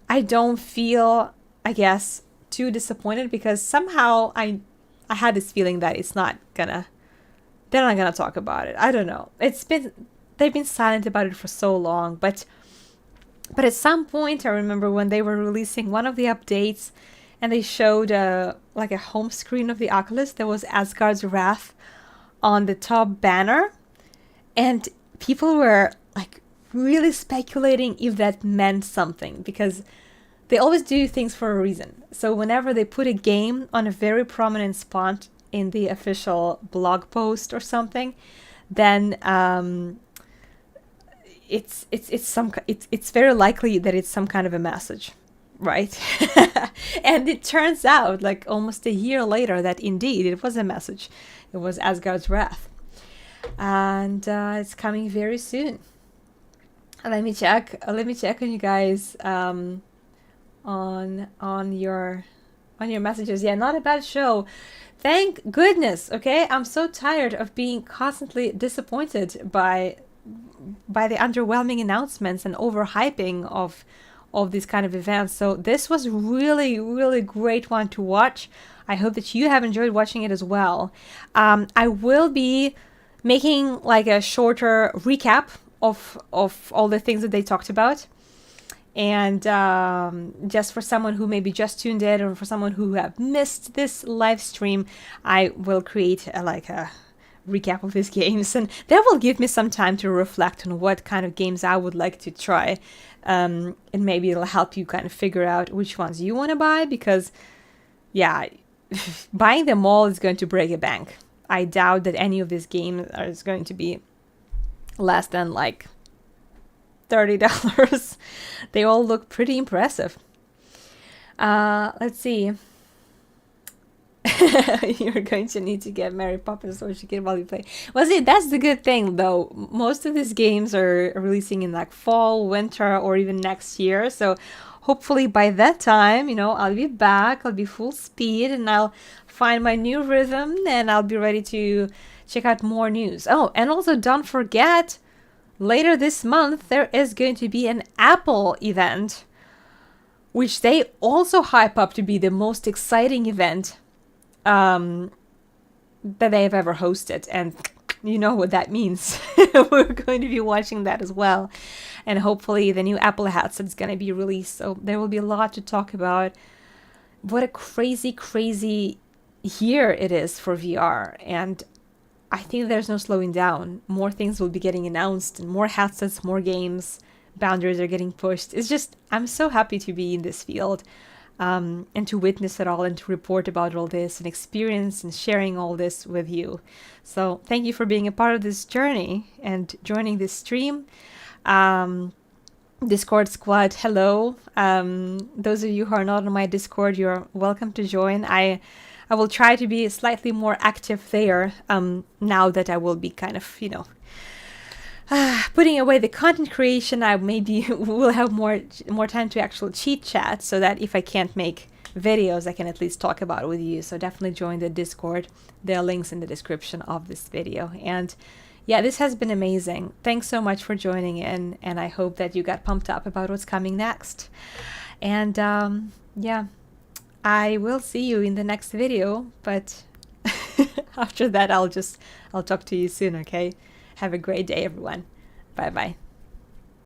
I don't feel, I guess, too disappointed, because somehow I had this feeling that they're not gonna talk about it. I don't know. They've been silent about it for so long, but at some point, I remember when they were releasing one of the updates, and they showed like a home screen of the Oculus. There was Asgard's Wrath on the top banner, and people were like really speculating if that meant something, because they always do things for a reason. So whenever they put a game on a very prominent spot in the official blog post or something, then it's very likely that it's some kind of a message, right? And it turns out, like almost a year later, that indeed it was a message. It was Asgard's Wrath, and it's coming very soon. Let me check on you guys on your messages. Yeah, not a bad show. Thank goodness. Okay, I'm so tired of being constantly disappointed by the underwhelming announcements and overhyping of these kind of events. So this was really, really great one to watch. I hope that you have enjoyed watching it as well. I will be making like a shorter recap of all the things that they talked about. And just for someone who maybe just tuned in, or for someone who have missed this live stream, I will create a recap of these games, and that will give me some time to reflect on what kind of games I would like to try, and maybe it'll help you kind of figure out which ones you want to buy, because yeah, buying them all is going to break a bank. I doubt that any of these games is going to be less than like $30. They all look pretty impressive. Let's see. You're going to need to get Mary Poppins so she can while you play. Well, see, that's the good thing, though. Most of these games are releasing in like fall, winter, or even next year. So hopefully by that time, I'll be back. I'll be full speed, and I'll find my new rhythm, and I'll be ready to check out more news. Oh, and also don't forget, later this month, there is going to be an Apple event, which they also hype up to be the most exciting event that they have ever hosted, and you know what that means. We're going to be watching that as well. and hopefully the new Apple headset's going to be released. So there will be a lot to talk about. What a crazy year it is for VR. And I think there's no slowing down. More things will be getting announced, and more headsets, more games. Boundaries are getting pushed. It's just, I'm so happy to be in this field, and to witness it all, and to report about all this, and experience and sharing all this with you. So thank you for being a part of this journey and joining this stream. Discord squad, hello. Those of you who are not on my Discord, you're welcome to join. I will try to be slightly more active there, now that I will be kind of, you know, putting away the content creation. I maybe will have more time to actual cheat chat, so that if I can't make videos, I can at least talk about it with you. So definitely join the Discord. There are links in the description of this video. And yeah, this has been amazing. Thanks so much for joining in, and I hope that you got pumped up about what's coming next. And yeah, I will see you in the next video, but after that I'll talk to you soon, okay? Have a great day, everyone. Bye bye.